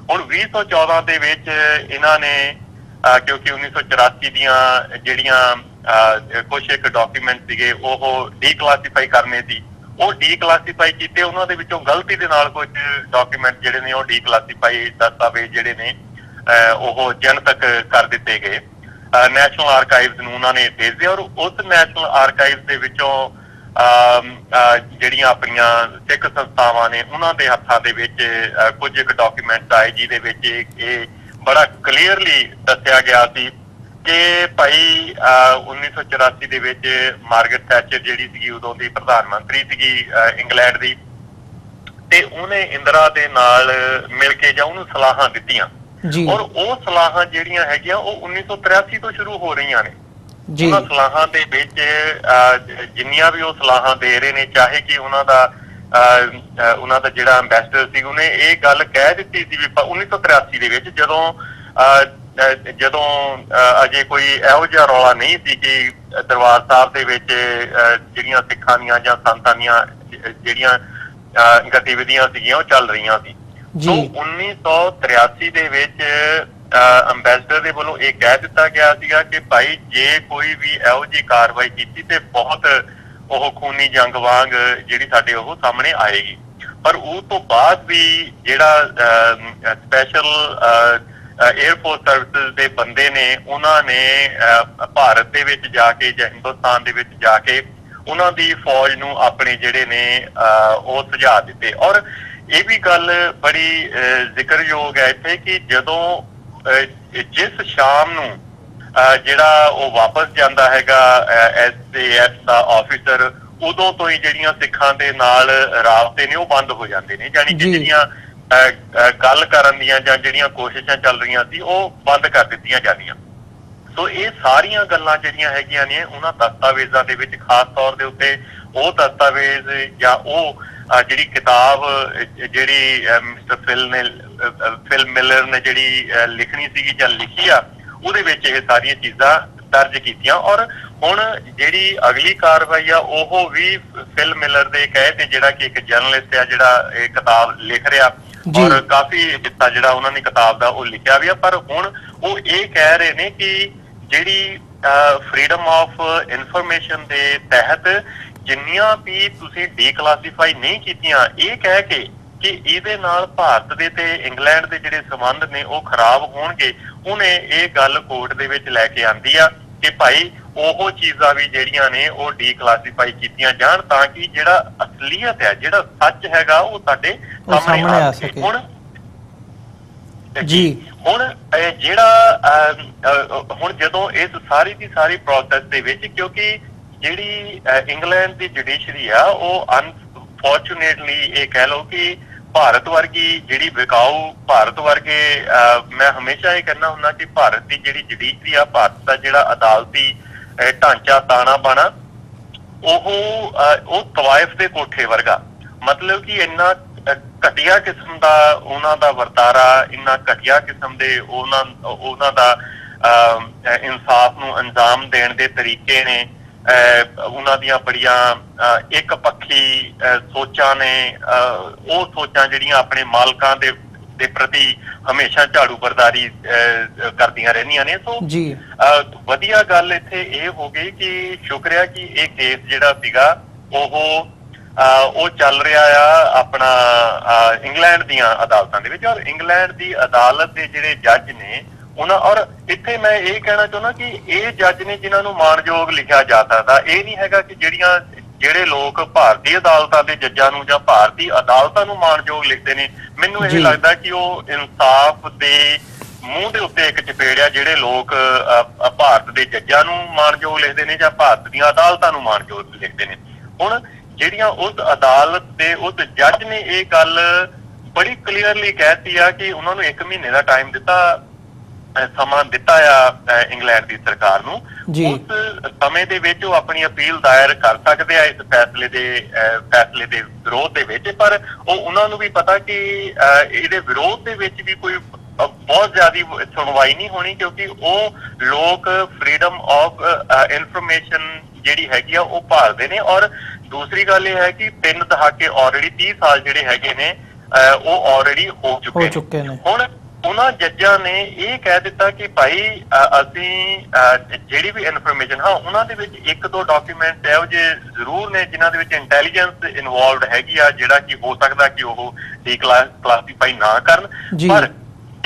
ਹੁਣ 2014 ਦੇ ਵਿੱਚ ਇਹਨਾਂ ਨੇ ਕਿਉਂਕਿ 1984 ਦੀਆਂ ਜਿਹੜੀਆਂ ਕੁਛ ਇੱਕ ਡਾਕੂਮੈਂਟ ਸੀਗੇ ਉਹ ਡੀਕਲਾਸੀਫਾਈ ਕਰਨੇ ਸੀ, ਉਹ ਡੀਕਲਾਸੀਫਾਈ ਕੀਤੇ। ਉਹਨਾਂ ਦੇ ਵਿੱਚੋਂ ਗਲਤੀ ਦੇ ਨਾਲ ਕੁਝ ਡਾਕੂਮੈਂਟ ਜਿਹੜੇ ਨੇ ਉਹ ਡੀਕਲਾਸੀਫਾਈ ਦਸਤਾਵੇਜ਼ ਜਿਹੜੇ ਨੇ ਉਹ ਜਨਤਕ ਕਰ ਦਿੱਤੇ ਗਏ। ਨੈਸ਼ਨਲ ਆਰਕਾਈਵਜ਼ ਨੂੰ ਉਹਨਾਂ ਨੇ ਭੇਜ ਦਿਆ ਔਰ ਉਸ ਨੈਸ਼ਨਲ ਆਰਕਾਈਵਜ਼ ਦੇ ਵਿੱਚੋਂ ਜਿਹੜੀਆਂ ਆਪਣੀਆਂ ਸਿੱਖ ਸੰਸਥਾਵਾਂ ਨੇ ਉਹਨਾਂ ਦੇ ਹੱਥਾਂ ਦੇ ਵਿੱਚ ਕੁਝ ਇੱਕ ਡਾਕੂਮੈਂਟ ਆਏ ਜਿਹਦੇ ਵਿੱਚ ਇਹ ਬੜਾ ਕਲੀਅਰਲੀ ਦੱਸਿਆ ਗਿਆ ਸੀ ਕਿ ਭਾਈ 1984 ਦੇ ਵਿੱਚ ਮਾਰਗਰਟ ਥੈਚਰ ਜਿਹੜੀ ਸੀਗੀ ਉਦੋਂ ਦੀ ਪ੍ਰਧਾਨ ਮੰਤਰੀ ਸੀਗੀ ਇੰਗਲੈਂਡ ਦੀ, ਤੇ ਉਹਨੇ ਇੰਦਰਾ ਦੇ ਨਾਲ ਮਿਲ ਕੇ ਜਾਂ ਉਹਨੂੰ ਸਲਾਹਾਂ ਦਿੱਤੀਆਂ ਔਰ ਉਹ ਸਲਾਹਾਂ ਜਿਹੜੀਆਂ ਹੈਗੀਆਂ ਉਹ 1983 ਤੋਂ ਸ਼ੁਰੂ ਹੋ ਰਹੀਆਂ ਨੇ। ਉਹਨਾਂ ਸਲਾਹਾਂ ਦੇ ਵਿੱਚ ਜਿੰਨੀਆਂ ਵੀ ਉਹ ਸਲਾਹਾਂ ਦੇ ਰਹੇ ਨੇ, ਚਾਹੇ ਕਿ ਉਹਨਾਂ ਦਾ ਜਿਹੜਾ ਅੰਬੈਸਡਰ ਸੀ ਉਹਨੇ ਇਹ ਗੱਲ ਕਹਿ ਦਿੱਤੀ ਸੀ ਵੀ 1983 ਦੇ ਵਿੱਚ ਜਦੋਂ ਅਜੇ ਕੋਈ ਇਹੋ ਜਿਹਾ ਰੌਲਾ ਨਹੀਂ ਸੀ ਕਿ ਦਰਬਾਰ ਸਾਹਿਬ ਦੇ ਵਿੱਚ ਜਿਹੜੀਆਂ ਸਿੱਖਾਂ ਦੀਆਂ ਜਾਂ ਸੰਤਾਂ ਦੀਆਂ ਜਿਹੜੀਆਂ ਗਤੀਵਿਧੀਆਂ ਸੀਗੀਆਂ ਉਹ ਚੱਲ ਰਹੀਆਂ ਸੀ। ਸੋ 1983 ਦੇ ਵਿੱਚ ਅੰਬੈਸਡਰ ਦੇ ਵੱਲੋਂ ਇਹ ਕਹਿ ਦਿੱਤਾ ਗਿਆ ਸੀਗਾ ਕਿ ਭਾਈ ਜੇ ਕੋਈ ਵੀ ਇਹੋ ਜਿਹੀ ਕਾਰਵਾਈ ਕੀਤੀ ਤੇ ਬਹੁਤ ਉਹ ਖੂਨੀ ਜੰਗ ਵਾਂਗ ਜਿਹੜੀ ਸਾਡੇ ਉਹ ਸਾਹਮਣੇ ਆਏਗੀ। ਪਰ ਉਹ ਤੋਂ ਬਾਅਦ ਵੀ ਜਿਹੜਾ ਸਪੈਸ਼ਲ 에ਅਰਫੋਰਸ ਸਰਵਿਸਿਜ਼ ਦੇ ਬੰਦੇ ਨੇ ਉਹਨਾਂ ਨੇ ਭਾਰਤ ਦੇ ਵਿੱਚ ਜਾ ਕੇ ਜਾਂ ਹਿੰਦੁਸਤਾਨ ਦੇ ਵਿੱਚ ਜਾ ਕੇ ਉਹਨਾਂ ਦੀ ਫੌਜ ਨੂੰ ਆਪਣੇ ਜਿਹੜੇ ਨੇ ਉਹ ਸੁਝਾਅ ਦਿੱਤੇ। ਔਰ ਇਹ ਵੀ ਗੱਲ ਬੜੀ ਜ਼ਿਕਰਯੋਗ ਹੈ ਇੱਥੇ ਕਿ ਜਦੋਂ ਜਿਸ ਸ਼ਾਮ ਨੂੰ ਜਿਹੜਾ ਉਹ ਵਾਪਸ ਜਾਂਦਾ ਹੈਗਾ SAS ਦਾ ਆਫਿਸਰ, ਉਦੋਂ ਤੋਂ ਹੀ ਜਿਹੜੀਆਂ ਸਿੱਖਾਂ ਦੇ ਨਾਲ ਰਾਬਤੇ ਨੇ ਉਹ ਬੰਦ ਹੋ ਜਾਂਦੇ ਨੇ, ਯਾਨੀ ਕਿ ਜਿਹੜੀਆਂ ਗੱਲ ਕਰਨ ਦੀਆਂ ਜਾਂ ਜਿਹੜੀਆਂ ਕੋਸ਼ਿਸ਼ਾਂ ਚੱਲ ਰਹੀਆਂ ਸੀ ਉਹ ਬੰਦ ਕਰ ਦਿੱਤੀਆਂ ਜਾਂਦੀਆਂ। ਸੋ ਇਹ ਸਾਰੀਆਂ ਗੱਲਾਂ ਜਿਹੜੀਆਂ ਹੈਗੀਆਂ ਨੇ ਉਹਨਾਂ ਦਸਤਾਵੇਜ਼ਾਂ ਦੇ ਵਿੱਚ, ਖਾਸ ਤੌਰ ਦੇ ਉੱਤੇ ਉਹ ਦਸਤਾਵੇਜ਼ ਜਾਂ ਉਹ ਜਿਹੜੀ ਕਿਤਾਬ ਜਿਹੜੀ ਮਿਸਟਰ ਫਿਲ ਮਿਲਰ ਨੇ ਜਿਹੜੀ ਲਿਖਣੀ ਸੀਗੀ ਜਾਂ ਲਿਖੀ ਆ, ਉਹਦੇ ਵਿੱਚ ਇਹ ਸਾਰੀਆਂ ਚੀਜ਼ਾਂ ਦਰਜ ਕੀਤੀਆਂ। ਔਰ ਹੁਣ ਜਿਹੜੀ ਅਗਲੀ ਕਾਰਵਾਈ ਆ ਉਹ ਵੀ ਫਿਲ ਮਿਲਰ ਦੇ ਕਹੇ ਤੇ, ਜਿਹੜਾ ਕਿ ਇੱਕ ਜਰਨਲਿਸਟ ਆ ਜਿਹੜਾ ਇਹ ਕਿਤਾਬ ਲਿਖ ਰਿਹਾ ਔਰ ਕਾਫੀ ਹਿੱਸਾ ਜਿਹੜਾ ਉਹਨਾਂ ਨੇ ਕਿਤਾਬ ਦਾ ਉਹ ਲਿਖਿਆ ਵੀ ਆ, ਪਰ ਹੁਣ ਉਹ ਇਹ ਕਹਿ ਰਹੇ ਨੇ ਕਿ ਜਿਹੜੀ ਫਰੀडम ਆਫ ਇਨਫੋਰਮੇਸ਼ਨ ਦੇ ਤਹਿਤ ਜਿੰਨੀਆਂ ਵੀ ਤੁਸੀਂ ਡੀਕਲਾਸੀਫਾਈ ਨਹੀਂ ਕੀਤੀਆਂ, ਇਹ ਕਹਿ ਕੇ ਕਿ ਇਹਦੇ ਨਾਲ ਭਾਰਤ ਦੇ ਤੇ ਇੰਗਲੈਂਡ ਦੇ ਜਿਹੜੇ ਸੰਬੰਧ ਨੇ ਉਹ ਖਰਾਬ ਹੋਣਗੇ, ਉਹਨੇ ਇਹ ਗੱਲ ਕੋਰਟ ਦੇ ਵਿੱਚ ਲੈ ਕੇ ਆਂਦੀ ਆ ਕਿ ਭਾਈ ਉਹ ਚੀਜ਼ਾਂ ਵੀ ਜਿਹੜੀਆਂ ਨੇ ਉਹ ਡੀਕਲਾਸੀਫਾਈ ਕੀਤੀਆਂ ਜਾਣ ਤਾਂ ਕਿ ਜਿਹੜਾ ਅਸਲੀਅਤ ਹੈ, ਜਿਹੜਾ ਸੱਚ ਹੈਗਾ ਉਹ ਸਾਡੇ ਸਾਹਮਣੇ ਆ ਸਕੇ। ਹੁਣ ਹੁਣ ਜਿਹੜਾ ਹੁਣ ਜਦੋਂ ਇਸ ਸਾਰੀ ਦੀ ਸਾਰੀ ਪ੍ਰੋਸੈਸ ਦੇ ਵਿੱਚ, ਕਿਉਂਕਿ ਜਿਹੜੀ ਇੰਗਲੈਂਡ ਦੀ ਜੁਡੀਸ਼ਰੀ ਆ ਉਹ ਅਨਫੋਰਚੂਨੇਟਲੀ ਇਹ ਕਹਿ ਲਓ ਕਿ ਭਾਰਤ ਵਰਗੀ ਜਿਹੜੀ ਵਿਕਾਊ, ਭਾਰਤ ਵਰਗੇ ਮੈਂ ਹਮੇਸ਼ਾ ਇਹ ਕਹਿੰਦਾ ਹੁੰਦਾ ਕਿ ਭਾਰਤ ਦੀ ਜਿਹੜੀ ਜੁਡੀਸ਼ਰੀ ਆ, ਭਾਰਤ ਦਾ ਜਿਹੜਾ ਅਦਾਲਤੀ ਢਾਂਚਾ ਤਾਣਾ ਬਾਣਾ, ਉਹ ਤਵਾਇਫ ਦੇ ਕੋਠੇ ਵਰਗਾ, ਮਤਲਬ ਕਿ ਇੰਨਾ ਘਟੀਆ ਕਿਸਮ ਦਾ ਉਹਨਾਂ ਦਾ ਵਰਤਾਰਾ, ਇੰਨਾ ਘਟੀਆ ਕਿਸਮ ਦੇ ਉਹਨਾਂ ਦਾ ਇਨਸਾਫ ਨੂੰ ਅੰਜਾਮ ਦੇਣ ਦੇ ਤਰੀਕੇ ਨੇ, ਉਹਨਾਂ ਦੀਆਂ ਬੜੀਆਂ ਇੱਕ ਪੱਖੀ ਸੋਚਾਂ ਨੇ, ਉਹ ਸੋਚਾਂ ਜਿਹੜੀਆਂ ਆਪਣੇ ਮਾਲਕਾਂ ਦੇ ਪ੍ਰਤੀ ਹਮੇਸ਼ਾ ਝਾੜੂ ਬਰਦਾਰੀ ਕਰਦੀਆਂ ਰਹਿੰਦੀਆਂ ਨੇ। ਸੋ ਵਧੀਆ ਗੱਲ ਇੱਥੇ ਇਹ ਹੋ ਗਈ ਕਿ ਸ਼ੁਕਰ ਹੈ ਕਿ ਇਹ ਕੇਸ ਜਿਹੜਾ ਸੀਗਾ ਉਹ ਚੱਲ ਰਿਹਾ ਆ ਆਪਣਾ ਇੰਗਲੈਂਡ ਦੀਆਂ ਅਦਾਲਤਾਂ ਦੇ ਵਿੱਚ, ਔਰ ਇੰਗਲੈਂਡ ਦੀ ਅਦਾਲਤ ਦੇ ਜਿਹੜੇ ਜੱਜ ਨੇ ਉਹਨਾਂ, ਔਰ ਇੱਥੇ ਮੈਂ ਇਹ ਕਹਿਣਾ ਚਾਹੁੰਦਾ ਕਿ ਇਹ ਜੱਜ ਨੇ ਜਿਨ੍ਹਾਂ ਨੂੰ ਮਾਣਯੋਗ ਲਿਖਿਆ ਜਾ ਸਕਦਾ। ਇਹ ਨਹੀਂ ਹੈਗਾ ਕਿ ਜਿਹੜੇ ਲੋਕ ਭਾਰਤੀ ਅਦਾਲਤਾਂ ਦੇ ਜੱਜਾਂ ਨੂੰ ਜਾਂ ਭਾਰਤੀ ਅਦਾਲਤਾਂ ਨੂੰ ਮਾਣਯੋਗ ਲਿਖਦੇ ਨੇ, ਮੈਨੂੰ ਇਹ ਲੱਗਦਾ ਕਿ ਉਹ ਇਨਸਾਫ ਦੇ ਮੂੰਹ ਦੇ ਉੱਤੇ ਇੱਕ ਚਪੇੜਿਆ ਜਿਹੜੇ ਲੋਕ ਭਾਰਤ ਦੇ ਜੱਜਾਂ ਨੂੰ ਮਾਣਯੋਗ ਲਿਖਦੇ ਨੇ ਜਾਂ ਭਾਰਤ ਦੀਆਂ ਅਦਾਲਤਾਂ ਨੂੰ ਮਾਣਯੋਗ ਲਿਖਦੇ ਨੇ। ਹੁਣ ਜਿਹੜੀਆਂ ਉਸ ਅਦਾਲਤ ਦੇ ਉਸ ਜੱਜ ਨੇ ਇਹ ਗੱਲ ਬੜੀ ਕਲੀਅਰਲੀ ਕਹਿਤੀ ਆ ਕਿ ਉਹਨਾਂ ਨੂੰ 1 ਮਹੀਨੇ ਦਾ ਟਾਈਮ ਸਮਾਂ ਦਿੱਤਾ ਆ ਇੰਗਲੈਂਡ ਦੀ ਸਰਕਾਰ ਨੂੰ। ਉਸ ਸਮੇਂ ਦੇ ਵਿੱਚ ਉਹ ਆਪਣੀ ਅਪੀਲ ਦਾਇਰ ਕਰ ਸਕਦੇ ਆ ਇਸ ਫੈਸਲੇ ਦੇ ਵਿਰੋਧ ਦੇ ਵਿੱਚ, ਪਰ ਉਹਨਾਂ ਨੂੰ ਵੀ ਪਤਾ ਕਿ ਇਹਦੇ ਵਿਰੋਧ ਦੇ ਵਿੱਚ ਵੀ ਕੋਈ ਬਹੁਤ ਜ਼ਿਆਦਾ ਸੁਣਵਾਈ ਨਹੀਂ ਹੋਣੀ, ਕਿਉਂਕਿ ਉਹ ਲੋਕ ਫਰੀडम ਆਫ ਇਨਫੋਰਮੇਸ਼ਨ ਜਿਹੜੀ ਹੈਗੀ ਆ ਉਹ ਭਾਲਦੇ ਨੇ। ਔਰ ਦੂਸਰੀ ਗੱਲ ਇਹ ਹੈ ਕਿ 3 ਦਹਾਕੇ ਆਲਰੇਡੀ 30 ਸਾਲ ਜਿਹੜੇ ਹੈਗੇ ਨੇ ਉਹ ਆਲਰੇਡੀ ਹੋ ਚੁੱਕੇ ਨੇ। ਹੁਣ ਉਹਨਾਂ ਜੱਜਾਂ ਨੇ ਇਹ ਕਹਿ ਦਿੱਤਾ ਕਿ ਭਾਈ ਅਸੀਂ ਜਿਹੜੀ ਵੀ ਇਨਫੋਰਮੇਸ਼ਨ, ਹਾਂ ਉਹਨਾਂ ਦੇ ਵਿੱਚ 1-2 ਡਾਕੂਮੈਂਟ ਇਹੋ ਜਿਹੇ ਜ਼ਰੂਰ ਨੇ ਜਿਨ੍ਹਾਂ ਦੇ ਵਿੱਚ ਇੰਟੈਲੀਜੈਂਸ ਇਨਵੋਲਵਡ ਹੈਗੀ ਆ, ਜਿਹੜਾ ਕਿ ਹੋ ਸਕਦਾ ਕਿ ਉਹ ਡੀਕਲਾਸੀਫਾਈ ਨਾ ਕਰਨ, ਪਰ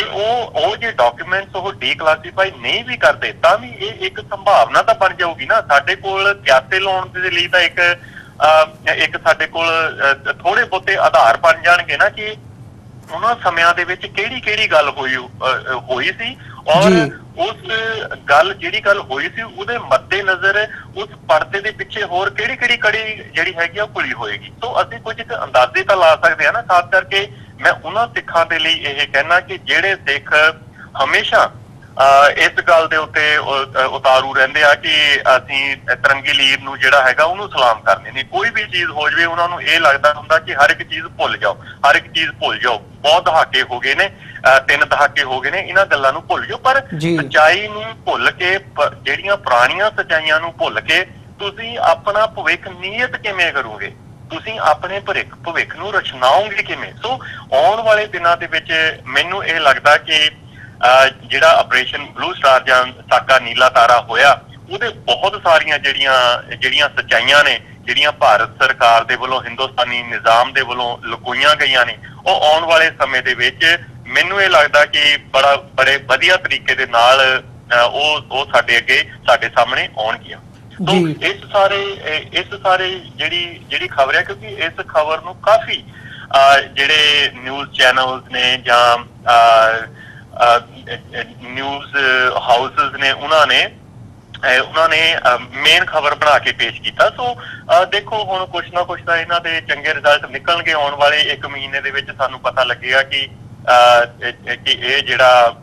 ਉਹ ਜੇ ਡਾਕੂਮੈਂਟਸ ਉਹ ਡੀਕਲਾਸੀਫਾਈ ਨਹੀਂ ਵੀ ਕਰਦੇ ਤਾਂ ਵੀ ਇਹ ਇੱਕ ਸੰਭਾਵਨਾ ਤਾਂ ਬਣ ਜਾਊਗੀ ਨਾ। ਸਾਡੇ ਕੋਲ ਕਿਆਸੇ ਲਾਉਣ ਦੇ ਲਈ ਤਾਂ ਇੱਕ ਸਾਡੇ ਕੋਲ ਥੋੜੇ ਬਹੁਤੇ ਆਧਾਰ ਬਣ ਜਾਣਗੇ ਨਾ ਕਿ ਉਹਨਾਂ ਸਮਿਆਂ ਦੇ ਵਿੱਚ ਕਿਹੜੀ ਗੱਲ ਹੋਈ ਸੀ, ਔਰ ਉਸ ਜਿਹੜੀ ਗੱਲ ਹੋਈ ਸੀ ਉਹਦੇ ਮੱਦੇ ਨਜ਼ਰ ਉਸ ਪਰਦੇ ਦੇ ਪਿੱਛੇ ਹੋਰ ਕਿਹੜੀ ਕੜੀ ਜਿਹੜੀ ਹੈਗੀ ਆ ਭੁਲੀ ਹੋਏਗੀ। ਸੋ ਅਸੀਂ ਕੁਝ ਅੰਦਾਜ਼ੇ ਤਾਂ ਲਾ ਸਕਦੇ ਹਾਂ ਨਾ। ਖਾਸ ਕਰਕੇ ਮੈਂ ਉਹਨਾਂ ਸਿੱਖਾਂ ਦੇ ਲਈ ਇਹ ਕਹਿਣਾ ਕਿ ਜਿਹੜੇ ਸਿੱਖ ਹਮੇਸ਼ਾ ਇਸ ਗੱਲ ਦੇ ਉੱਤੇ ਉਤਾਰੂ ਰਹਿੰਦੇ ਆ ਕਿ ਅਸੀਂ ਤਿਰੰਗੀ ਲੀਰ ਨੂੰ ਜਿਹੜਾ ਹੈਗਾ ਉਹਨੂੰ ਸਲਾਮ ਕਰਨੇ ਨੇ, ਕੋਈ ਵੀ ਚੀਜ਼ ਹੋ ਜਾਵੇ ਉਹਨਾਂ ਨੂੰ ਇਹ ਲੱਗਦਾ ਹੁੰਦਾ ਕਿ ਹਰ ਇੱਕ ਚੀਜ਼ ਭੁੱਲ ਜਾਓ। ਬਹੁਤ ਦਹਾਕੇ ਹੋ ਗਏ ਨੇ, 3 ਦਹਾਕੇ ਹੋ ਗਏ ਨੇ, ਇਹਨਾਂ ਗੱਲਾਂ ਨੂੰ ਭੁੱਲ ਜਾਓ। ਪਰ ਸੱਚਾਈ ਨੂੰ ਭੁੱਲ ਕੇ, ਜਿਹੜੀਆਂ ਪੁਰਾਣੀਆਂ ਸੱਚਾਈਆਂ ਨੂੰ ਭੁੱਲ ਕੇ ਤੁਸੀਂ ਆਪਣਾ ਭਵਿੱਖ ਨੀਅਤ ਕਿਵੇਂ ਕਰੋਗੇ, ਤੁਸੀਂ ਆਪਣੇ ਭਵਿੱਖ ਨੂੰ ਰਚਨਾਓਗੇ ਕਿਵੇਂ। ਸੋ ਆਉਣ ਵਾਲੇ ਦਿਨਾਂ ਦੇ ਵਿੱਚ ਮੈਨੂੰ ਇਹ ਲੱਗਦਾ ਕਿ ਜਿਹੜਾ ਆਪਰੇਸ਼ਨ ਬਲੂ ਸਟਾਰ ਜਾਂ ਸਾਕਾ ਨੀਲਾ ਤਾਰਾ ਹੋਇਆ, ਉਹਦੇ ਬਹੁਤ ਸਾਰੀਆਂ ਜਿਹੜੀਆਂ ਸੱਚਾਈਆਂ ਨੇ ਜਿਹੜੀਆਂ ਭਾਰਤ ਸਰਕਾਰ ਦੇ ਵੱਲੋਂ ਹਿੰਦੁਸਤਾਨੀ ਨਿਜ਼ਾਮ ਦੇ ਵੱਲੋਂ ਲੁਕੋਈਆਂ ਗਈਆਂ ਨੇ ਉਹ ਆਉਣ ਵਾਲੇ ਸਮੇਂ ਦੇ ਵਿੱਚ ਮੈਨੂੰ ਇਹ ਲੱਗਦਾ ਕਿ ਬੜੇ ਵਧੀਆ ਤਰੀਕੇ ਦੇ ਨਾਲ ਉਹ ਸਾਡੇ ਅੱਗੇ ਸਾਡੇ ਸਾਹਮਣੇ ਆਉਣਗੀਆਂ। ਸੋ ਇਸ ਸਾਰੇ ਜਿਹੜੀ ਖਬਰ ਹੈ, ਕਿਉਂਕਿ ਇਸ ਖਬਰ ਨੂੰ ਕਾਫੀ ਜਿਹੜੇ ਨਿਊਜ਼ ਚੈਨਲਸ ਨੇ ਜਾਂ ਨਿਊਜ਼ ਹਾਊਸਿਸ ਨੇ ਉਹਨਾਂ ਨੇ ਮੇਨ ਖਬਰ ਬਣਾ ਕੇ ਪੇਸ਼ ਕੀਤਾ। ਸੋ ਦੇਖੋ ਹੁਣ ਕੁਛ ਨਾ ਕੁਛ ਤਾਂ ਇਹਨਾਂ ਦੇ ਚੰਗੇ ਰਿਜ਼ਲਟ ਨਿਕਲਣਗੇ। ਆਉਣ ਵਾਲੇ 1 ਮਹੀਨੇ ਦੇ ਵਿੱਚ ਸਾਨੂੰ ਪਤਾ ਲੱਗੇਗਾ ਕਿ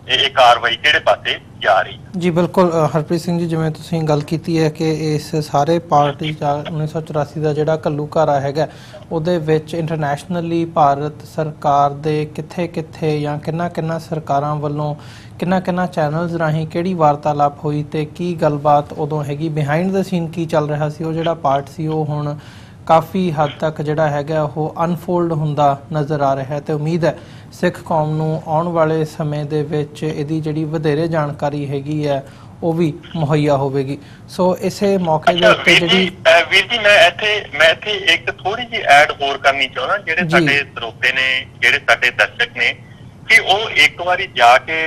ਇਹ ਕਾਰਵਾਈ ਕਿਹੜੇ ਪਾਸੇ ਜਾ ਰਹੀ ਹੈ।
ਜੀ ਬਿਲਕੁਲ ਹਰਪ੍ਰੀਤ ਸਿੰਘ ਜੀ, ਜਿਵੇਂ ਤੁਸੀਂ ਗੱਲ ਕੀਤੀ ਹੈ ਕਿ ਇਸ ਸਾਰੇ ਪਾਰਟੀ 1984 ਦਾ ਜਿਹੜਾ ਘੱਲੂਘਾਰਾ ਹੈਗਾ ਉਹਦੇ ਵਿੱਚ ਇੰਟਰਨੈਸ਼ਨਲੀ ਭਾਰਤ ਸਰਕਾਰ ਦੇ ਕਿੱਥੇ ਜਾਂ ਕਿੰਨਾ ਸਰਕਾਰਾਂ ਵੱਲੋਂ ਕਿੰਨਾ ਚੈਨਲਸ ਰਾਹੀਂ ਕਿਹੜੀ ਵਾਰਤਾਲਾਪ ਹੋਈ ਤੇ ਕੀ ਗੱਲਬਾਤ ਉਦੋਂ ਹੈਗੀ, ਬਿਹਾਈਂਡ ਦਾ ਸੀਨ ਕੀ ਚੱਲ ਰਿਹਾ ਸੀ, ਉਹ ਜਿਹੜਾ ਪਾਰਟ ਸੀ ਉਹ ਹੁਣ ਕਾਫੀ ਹੱਦ ਤੱਕ ਜਿਹੜਾ ਹੈਗਾ ਉਹ ਅਨਫੋਲਡ ਹੁੰਦਾ ਨਜ਼ਰ ਆ ਰਿਹਾ ਹੈ। ਤੇ ਉਮੀਦ ਹੈ ਸਿੱਖ ਕੌਮ ਨੂੰ ਆਉਣ ਵਾਲੇ ਸਮੇਂ ਦੇ ਵਿੱਚ ਇਹਦੀ ਜਿਹੜੀ ਵਧੇਰੇ ਜਾਣਕਾਰੀ ਹੈਗੀ ਹੈ ਉਹ ਵੀ ਮੁਹੱਈਆ ਹੋਵੇਗੀ। ਸੋ ਇਸੇ ਮੌਕੇ ਦੇ ਉੱਤੇ ਜਿਹੜੀ
ਵੀਰ ਜੀ ਮੈਂ ਇੱਥੇ ਇੱਕ ਥੋੜੀ ਜਿਹੀ ਐਡ ਹੋਰ ਕਰਨੀ ਚਾਹੁੰਦਾ, ਜਿਹੜੇ ਸਾਡੇ ਸਰੋਤੇ ਨੇ, ਜਿਹੜੇ ਸਾਡੇ ਦਰਸ਼ਕ ਨੇ, ਕਿ ਉਹ ਇੱਕ ਵਾਰੀ ਜਾ ਕੇ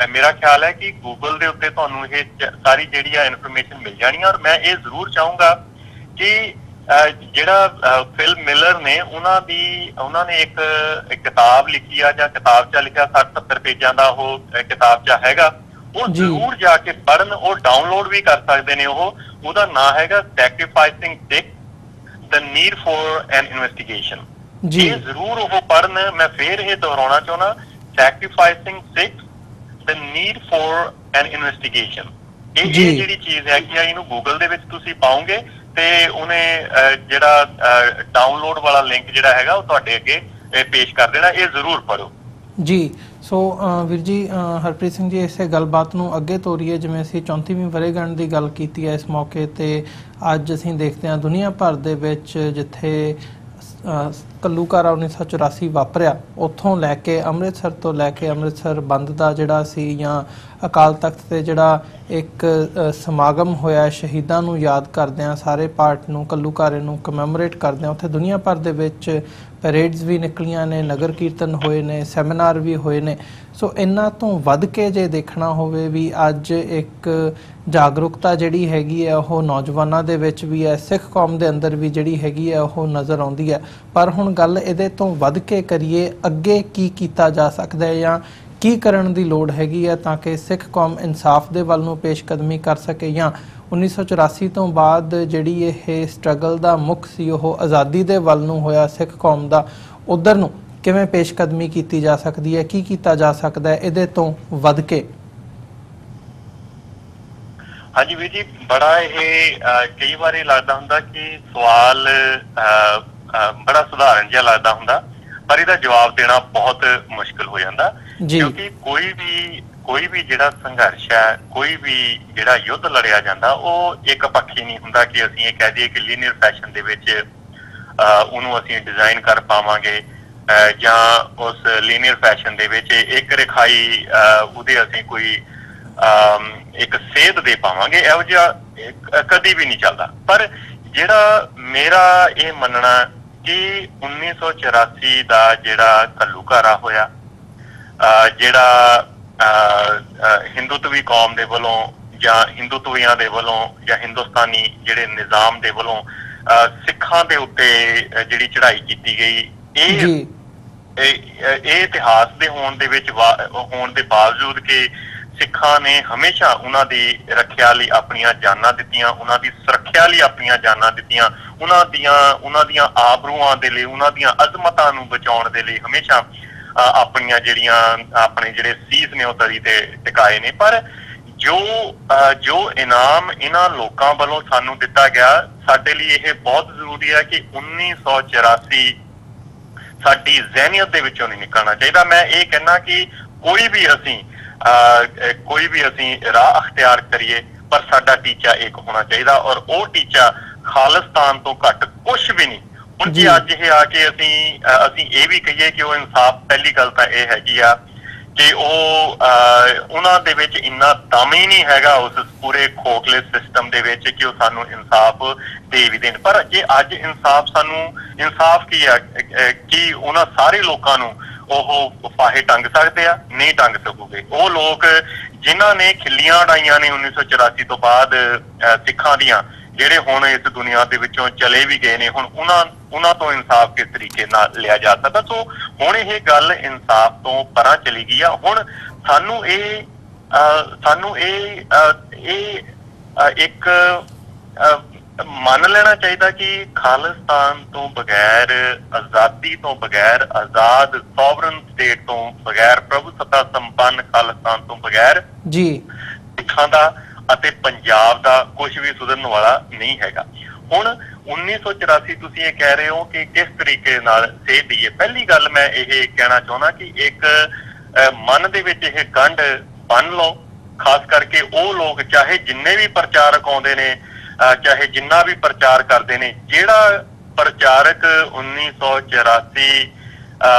ਮੇਰਾ ਖਿਆਲ ਹੈ ਕਿ ਗੂਗਲ ਦੇ ਉੱਤੇ ਤੁਹਾਨੂੰ ਇਹ ਸਾਰੀ ਜਿਹੜੀ ਆ ਇਨਫੋਰਮੇਸ਼ਨ ਮਿਲ ਜਾਣੀ ਹੈ। ਔਰ ਮੈਂ ਇਹ ਜ਼ਰੂਰ ਚਾਹੂੰਗਾ ਕਿ ਜਿਹੜਾ ਫਿਲ ਮਿਲਰ ਨੇ ਉਹਨਾਂ ਨੇ ਇੱਕ ਕਿਤਾਬ ਲਿਖੀ ਆ ਜਾਂ ਕਿਤਾਬਚਾ ਲਿਖਿਆ, 60-70 ਪੇਜਾਂ ਦਾ ਉਹ ਕਿਤਾਬਚਾ ਹੈਗਾ, ਉਹ ਜ਼ਰੂਰ ਜਾ ਕੇ ਪੜ੍ਹਨ। ਉਹ ਡਾਊਨਲੋਡ ਵੀ ਕਰ ਸਕਦੇ ਨੇ। ਉਹਦਾ ਨਾਂ ਹੈਗਾ ਸੈਕਰੀਫਾਈਸਿੰਗ ਸਿੱਖ, ਦ ਨੀਡ ਫॉर ਐਨ ਇਨਵੈਸਟੀਗੇਸ਼ਨ। ਇਹ ਜ਼ਰੂਰ ਉਹ ਪੜ੍ਹਨ। ਮੈਂ ਫੇਰ ਇਹ ਦੁਹਰਾਉਣਾ ਚਾਹੁੰਦਾ, ਸੈਕਰੀਫਾਈਸਿੰਗ ਸਿੱਖ, ਦ ਨੀਡ ਫॉर ਐਨ ਇਨਵੈਸਟੀਗੇਸ਼ਨ। ਇਹ ਜਿਹੜੀ ਚੀਜ਼ ਹੈਗੀ ਆ, ਇਹਨੂੰ ਗੂਗਲ ਦੇ ਵਿੱਚ ਤੁਸੀਂ ਪਾਓਗੇ ਤੇ ਉਹਨੇ ਜਿਹੜਾ ਡਾਊਨਲੋਡ ਵਾਲਾ ਲਿੰਕ ਜਿਹੜਾ ਹੈਗਾ ਉਹ ਤੁਹਾਡੇ ਅੱਗੇ ਪੇਸ਼ ਕਰ ਦੇਣਾ। ਇਹ ਜ਼ਰੂਰ ਪੜ੍ਹੋ
ਜੀ। ਸੋ ਵੀਰ ਜੀ ਹਰਪ੍ਰੀਤ ਸਿੰਘ ਜੀ, ਇਸੇ ਗੱਲਬਾਤ ਨੂੰ ਅੱਗੇ ਤੋਰੀਏ। ਜਿਵੇਂ ਅਸੀਂ 34ਵੀਂ ਵਰ੍ਹੇਗੰਢ ਦੀ ਗੱਲ ਕੀਤੀ ਹੈ ਇਸ ਮੌਕੇ ਤੇ, ਅੱਜ ਅਸੀਂ ਦੇਖਦੇ ਹਾਂ ਦੁਨੀਆ ਭਰ ਦੇ ਵਿੱਚ ਜਿੱਥੇ ਘੱਲੂਘਾਰਾ 1984 ਵਾਪਰਿਆ, ਉੱਥੋਂ ਲੈ ਕੇ ਅੰਮ੍ਰਿਤਸਰ ਤੋਂ ਲੈ ਕੇ ਅੰਮ੍ਰਿਤਸਰ ਬੰਦ ਦਾ ਜਿਹੜਾ ਸੀ, ਜਾਂ ਅਕਾਲ ਤਖਤ ਤੇ ਜਿਹੜਾ ਇੱਕ ਸਮਾਗਮ ਹੋਇਆ ਸ਼ਹੀਦਾਂ ਨੂੰ ਯਾਦ ਕਰਦਿਆਂ, ਸਾਰੇ ਪਾਰਟ ਨੂੰ ਘੱਲੂਘਾਰੇ ਨੂੰ ਕਮੈਮੋਰੇਟ ਕਰਦਿਆਂ, ਉੱਥੇ ਦੁਨੀਆ ਭਰ ਦੇ ਵਿੱਚ ਪੈਰੇਡਸ ਵੀ ਨਿਕਲੀਆਂ ਨੇ, ਨਗਰ ਕੀਰਤਨ ਹੋਏ ਨੇ, ਸੈਮੀਨਾਰ ਵੀ ਹੋਏ ਨੇ। ਸੋ ਇਹਨਾਂ ਤੋਂ ਵੱਧ ਕੇ ਜੇ ਦੇਖਣਾ ਹੋਵੇ ਵੀ ਅੱਜ ਇੱਕ ਜਾਗਰੂਕਤਾ ਜਿਹੜੀ ਹੈਗੀ ਹੈ ਉਹ ਨੌਜਵਾਨਾਂ ਦੇ ਵਿੱਚ ਵੀ ਹੈ, ਸਿੱਖ ਕੌਮ ਦੇ ਅੰਦਰ ਵੀ ਜਿਹੜੀ ਹੈਗੀ ਹੈ ਉਹ ਨਜ਼ਰ ਆਉਂਦੀ ਹੈ। ਪਰ ਹੁਣ ਗੱਲ ਇਹਦੇ ਤੋਂ ਵੱਧ ਕੇ ਕਰੀਏ, ਅੱਗੇ ਕੀ ਕੀਤਾ ਜਾ ਸਕਦਾ ਹੈ ਜਾਂ ਕੀ ਕਰਨ ਦੀ ਲੋੜ ਹੈਗੀ ਹੈ ਤਾਂ ਕਿ ਸਿੱਖ ਕੌਮ ਇਨਸਾਫ ਦੇ ਵੱਲ ਨੂੰ ਪੇਸ਼ਕਦਮੀ ਕਰ ਸਕੇ, ਜਾਂ 1984 ਤੋਂ ਬਾਅਦ ਜਿਹੜੀ ਇਹ ਸਟਰਗਲ ਦਾ ਮੁੱਖ ਸੀ ਉਹ ਆਜ਼ਾਦੀ ਦੇ ਵੱਲ ਨੂੰ ਹੋਇਆ ਸਿੱਖ ਕੌਮ ਦਾ, ਉਧਰ ਨੂੰ ਕਿਵੇਂ ਪੇਸ਼ਕਦਮੀ ਕੀਤੀ ਜਾ ਸਕਦੀ ਹੈ, ਕੀ ਕੀਤਾ ਜਾ ਸਕਦਾ ਹੈ ਇਹਦੇ ਤੋਂ ਵੱਧ ਕੇ?
ਹਾਂਜੀ ਵੀਰ ਜੀ, ਬੜਾ ਇਹ ਕਈ ਵਾਰੀ ਲੱਗਦਾ ਹੁੰਦਾ ਕਿ ਸਵਾਲ ਬੜਾ ਸਧਾਰਨ ਜਿਹਾ ਲੱਗਦਾ ਹੁੰਦਾ, ਪਰ ਇਹਦਾ ਜਵਾਬ ਦੇਣਾ ਬਹੁਤ ਮੁਸ਼ਕਿਲ ਹੋ ਜਾਂਦਾ। ਕਿਉਂਕਿ ਕੋਈ ਵੀ ਜਿਹੜਾ ਸੰਘਰਸ਼ ਹੈ, ਕੋਈ ਵੀ ਜਿਹੜਾ ਯੁੱਧ ਲੜਿਆ ਜਾਂਦਾ, ਉਹ ਇੱਕ ਪੱਖੀ ਨਹੀਂ ਹੁੰਦਾ ਕਿ ਅਸੀਂ ਇਹ ਕਹਿ ਦਈਏ ਕਿ ਲੀਨੀਅਰ ਫੈਸ਼ਨ ਦੇ ਵਿੱਚ ਉਹਨੂੰ ਅਸੀਂ ਡਿਜ਼ਾਈਨ ਕਰ ਪਾਵਾਂਗੇ ਜਾਂ ਉਸ ਲੀਨੀਅਰ ਫੈਸ਼ਨ ਦੇ ਵਿੱਚ ਇੱਕ ਰੇਖਾਈ ਉਹਦੇ ਅਸੀਂ ਕੋਈ ਇੱਕ ਸੇਧ ਦੇ ਪਾਵਾਂਗੇ। ਇਹੋ ਜਿਹਾ ਕਦੀ ਵੀ ਨਹੀਂ ਚੱਲਦਾ। ਪਰ ਜਿਹੜਾ ਮੇਰਾ ਇਹ ਮੰਨਣਾ ਕਿ 1984 ਦਾ ਜਿਹੜਾ ਘੱਲੂਘਾਰਾ ਹੋਇਆ, ਜਿਹੜਾ ਹਿੰਦੂਤਵੀ ਕੌਮ ਦੇ ਵੱਲੋਂ ਜਾਂ ਹਿੰਦੂਤਵੀਆਂ ਦੇ ਵੱਲੋਂ ਜਾਂ ਹਿੰਦੁਸਤਾਨੀ ਜਿਹੜੇ ਨਿਜ਼ਾਮ ਦੇ ਵੱਲੋਂ ਸਿੱਖਾਂ ਦੇ ਉੱਤੇ ਜਿਹੜੀ ਚੜ੍ਹਾਈ ਕੀਤੀ ਗਈ, ਇਹ ਇਤਿਹਾਸ ਦੇ ਹੋਣ ਦੇ ਬਾਵਜੂਦ ਕਿ ਸਿੱਖਾਂ ਨੇ ਹਮੇਸ਼ਾ ਉਹਨਾਂ ਦੀ ਰੱਖਿਆ ਲਈ ਆਪਣੀਆਂ ਜਾਨਾਂ ਦਿੱਤੀਆਂ, ਉਹਨਾਂ ਦੀ ਸੁਰੱਖਿਆ ਲਈ ਆਪਣੀਆਂ ਜਾਨਾਂ ਦਿੱਤੀਆਂ, ਉਹਨਾਂ ਦੀਆਂ ਆਬਰੂਆਂ ਦੇ ਲਈ, ਉਹਨਾਂ ਦੀਆਂ ਅਜ਼ਮਤਾਂ ਨੂੰ ਬਚਾਉਣ ਦੇ ਲਈ ਹਮੇਸ਼ਾ ਆਪਣੀਆਂ ਆਪਣੇ ਜਿਹੜੇ ਸੀਸ ਨੇ ਉਹ ਤਰੀ ਤੇ ਟਿਕਾਏ ਨੇ। ਪਰ ਜੋ ਇਨਾਮ ਇਹਨਾਂ ਲੋਕਾਂ ਵੱਲੋਂ ਸਾਨੂੰ ਦਿੱਤਾ ਗਿਆ, ਸਾਡੇ ਲਈ ਇਹ ਬਹੁਤ ਜ਼ਰੂਰੀ ਹੈ ਕਿ 1984 ਸਾਡੀ ਜ਼ਹਿਨੀਅਤ ਦੇ ਵਿੱਚੋਂ ਨਹੀਂ ਨਿਕਲਣਾ ਚਾਹੀਦਾ। ਮੈਂ ਇਹ ਕਹਿਣਾ ਕਿ ਕੋਈ ਵੀ ਅਸੀਂ ਰਾਹ ਅਖਤਿਆਰ ਕਰੀਏ, ਪਰ ਸਾਡਾ ਟੀਚਾ ਇੱਕ ਹੋਣਾ ਚਾਹੀਦਾ, ਔਰ ਉਹ ਟੀਚਾ ਖਾਲਿਸਤਾਨ ਤੋਂ ਘੱਟ ਕੁਛ ਵੀ ਨਹੀਂ। ਹੁਣ ਜੀ ਅੱਜ ਇਹ ਆ ਕੇ ਅਸੀਂ ਇਹ ਵੀ ਕਹੀਏ ਕਿ ਉਹ ਇਨਸਾਫ, ਪਹਿਲੀ ਗੱਲ ਤਾਂ ਇਹ ਹੈਗੀ ਆ ਕਿ ਉਹਨਾਂ ਦੇ ਵਿੱਚ ਇੰਨਾ ਦਮ ਹੀ ਨਹੀਂ ਹੈਗਾ ਉਸ ਪੂਰੇ ਖੋਖਲੇ ਸਿਸਟਮ ਦੇ ਵਿੱਚ ਕਿ ਉਹ ਸਾਨੂੰ ਇਨਸਾਫ ਦੇ ਵੀ ਦੇਣ। ਪਰ ਜੇ ਅੱਜ ਇਨਸਾਫ ਕੀ ਆ ਕਿ ਉਹਨਾਂ ਸਾਰੇ ਲੋਕਾਂ ਨੂੰ ਉਹ ਫਾਹੇ ਟੰਗ ਸਕਦੇ ਆ? ਨਹੀਂ ਟੰਗ ਸਕੂਗੇ। ਉਹ ਲੋਕ ਜਿਨ੍ਹਾਂ ਨੇ ਖਿੱਲੀਆਂ ਉਡਾਈਆਂ ਨੇ 1984 ਤੋਂ ਬਾਅਦ ਸਿੱਖਾਂ ਦੀਆਂ, ਜਿਹੜੇ ਹੁਣ ਇਸ ਦੁਨੀਆ ਦੇ ਵਿੱਚੋਂ ਚਲੇ ਵੀ ਗਏ ਨੇ, ਹੁਣ ਉਹਨਾਂ ਤੋਂ ਇਨਸਾਫ ਕਿਸ ਤਰੀਕੇ ਨਾਲ ਲਿਆ ਜਾ ਸਕਦਾ? ਸੋ ਹੁਣ ਇਹ ਗੱਲ ਇਨਸਾਫ ਤੋਂ ਪਰਾਂ ਚਲੀ ਗਈ ਆ। ਹੁਣ ਸਾਨੂੰ ਇੱਕ ਮੰਨ ਲੈਣਾ ਚਾਹੀਦਾ ਕਿ ਖਾਲਿਸਤਾਨ ਤੋਂ ਬਗੈਰ, ਆਜ਼ਾਦੀ ਤੋਂ ਬਗੈਰ, ਆਜ਼ਾਦ ਸੋਵਰਨ ਸਟੇਟ ਤੋਂ ਬਗੈਰ, ਪ੍ਰਭੂ ਸੱਤਾ ਸੰਪੰਨ ਖਾਲਿਸਤਾਨ ਤੋਂ ਬਗੈਰ
ਜੀ
ਸਿੱਖਾਂ ਦਾ ਅਤੇ ਪੰਜਾਬ ਦਾ ਕੁਝ ਵੀ ਸੁਧਰਨ ਵਾਲਾ ਨਹੀਂ ਹੈਗਾ। ਹੁਣ 1984 ਤੁਸੀਂ ਇਹ ਕਹਿ ਰਹੇ ਹੋ ਕਿ ਕਿਸ ਤਰੀਕੇ ਨਾਲ ਸੇਧ ਦੀਏ। ਪਹਿਲੀ ਗੱਲ ਮੈਂ ਇਹ ਕਹਿਣਾ ਚਾਹੁੰਦਾ ਕਿ ਇੱਕ ਮਨ ਦੇ ਵਿੱਚ ਇਹ ਗੰਢ ਬੰਨ ਲਓ, ਖਾਸ ਕਰਕੇ ਉਹ ਲੋਕ ਚਾਹੇ ਜਿੰਨੇ ਵੀ ਪ੍ਰਚਾਰਕ ਆਉਂਦੇ ਨੇ, ਚਾਹੇ ਜਿੰਨਾ ਵੀ ਪ੍ਰਚਾਰ ਕਰਦੇ ਨੇ, ਜਿਹੜਾ ਪ੍ਰਚਾਰਕ 1984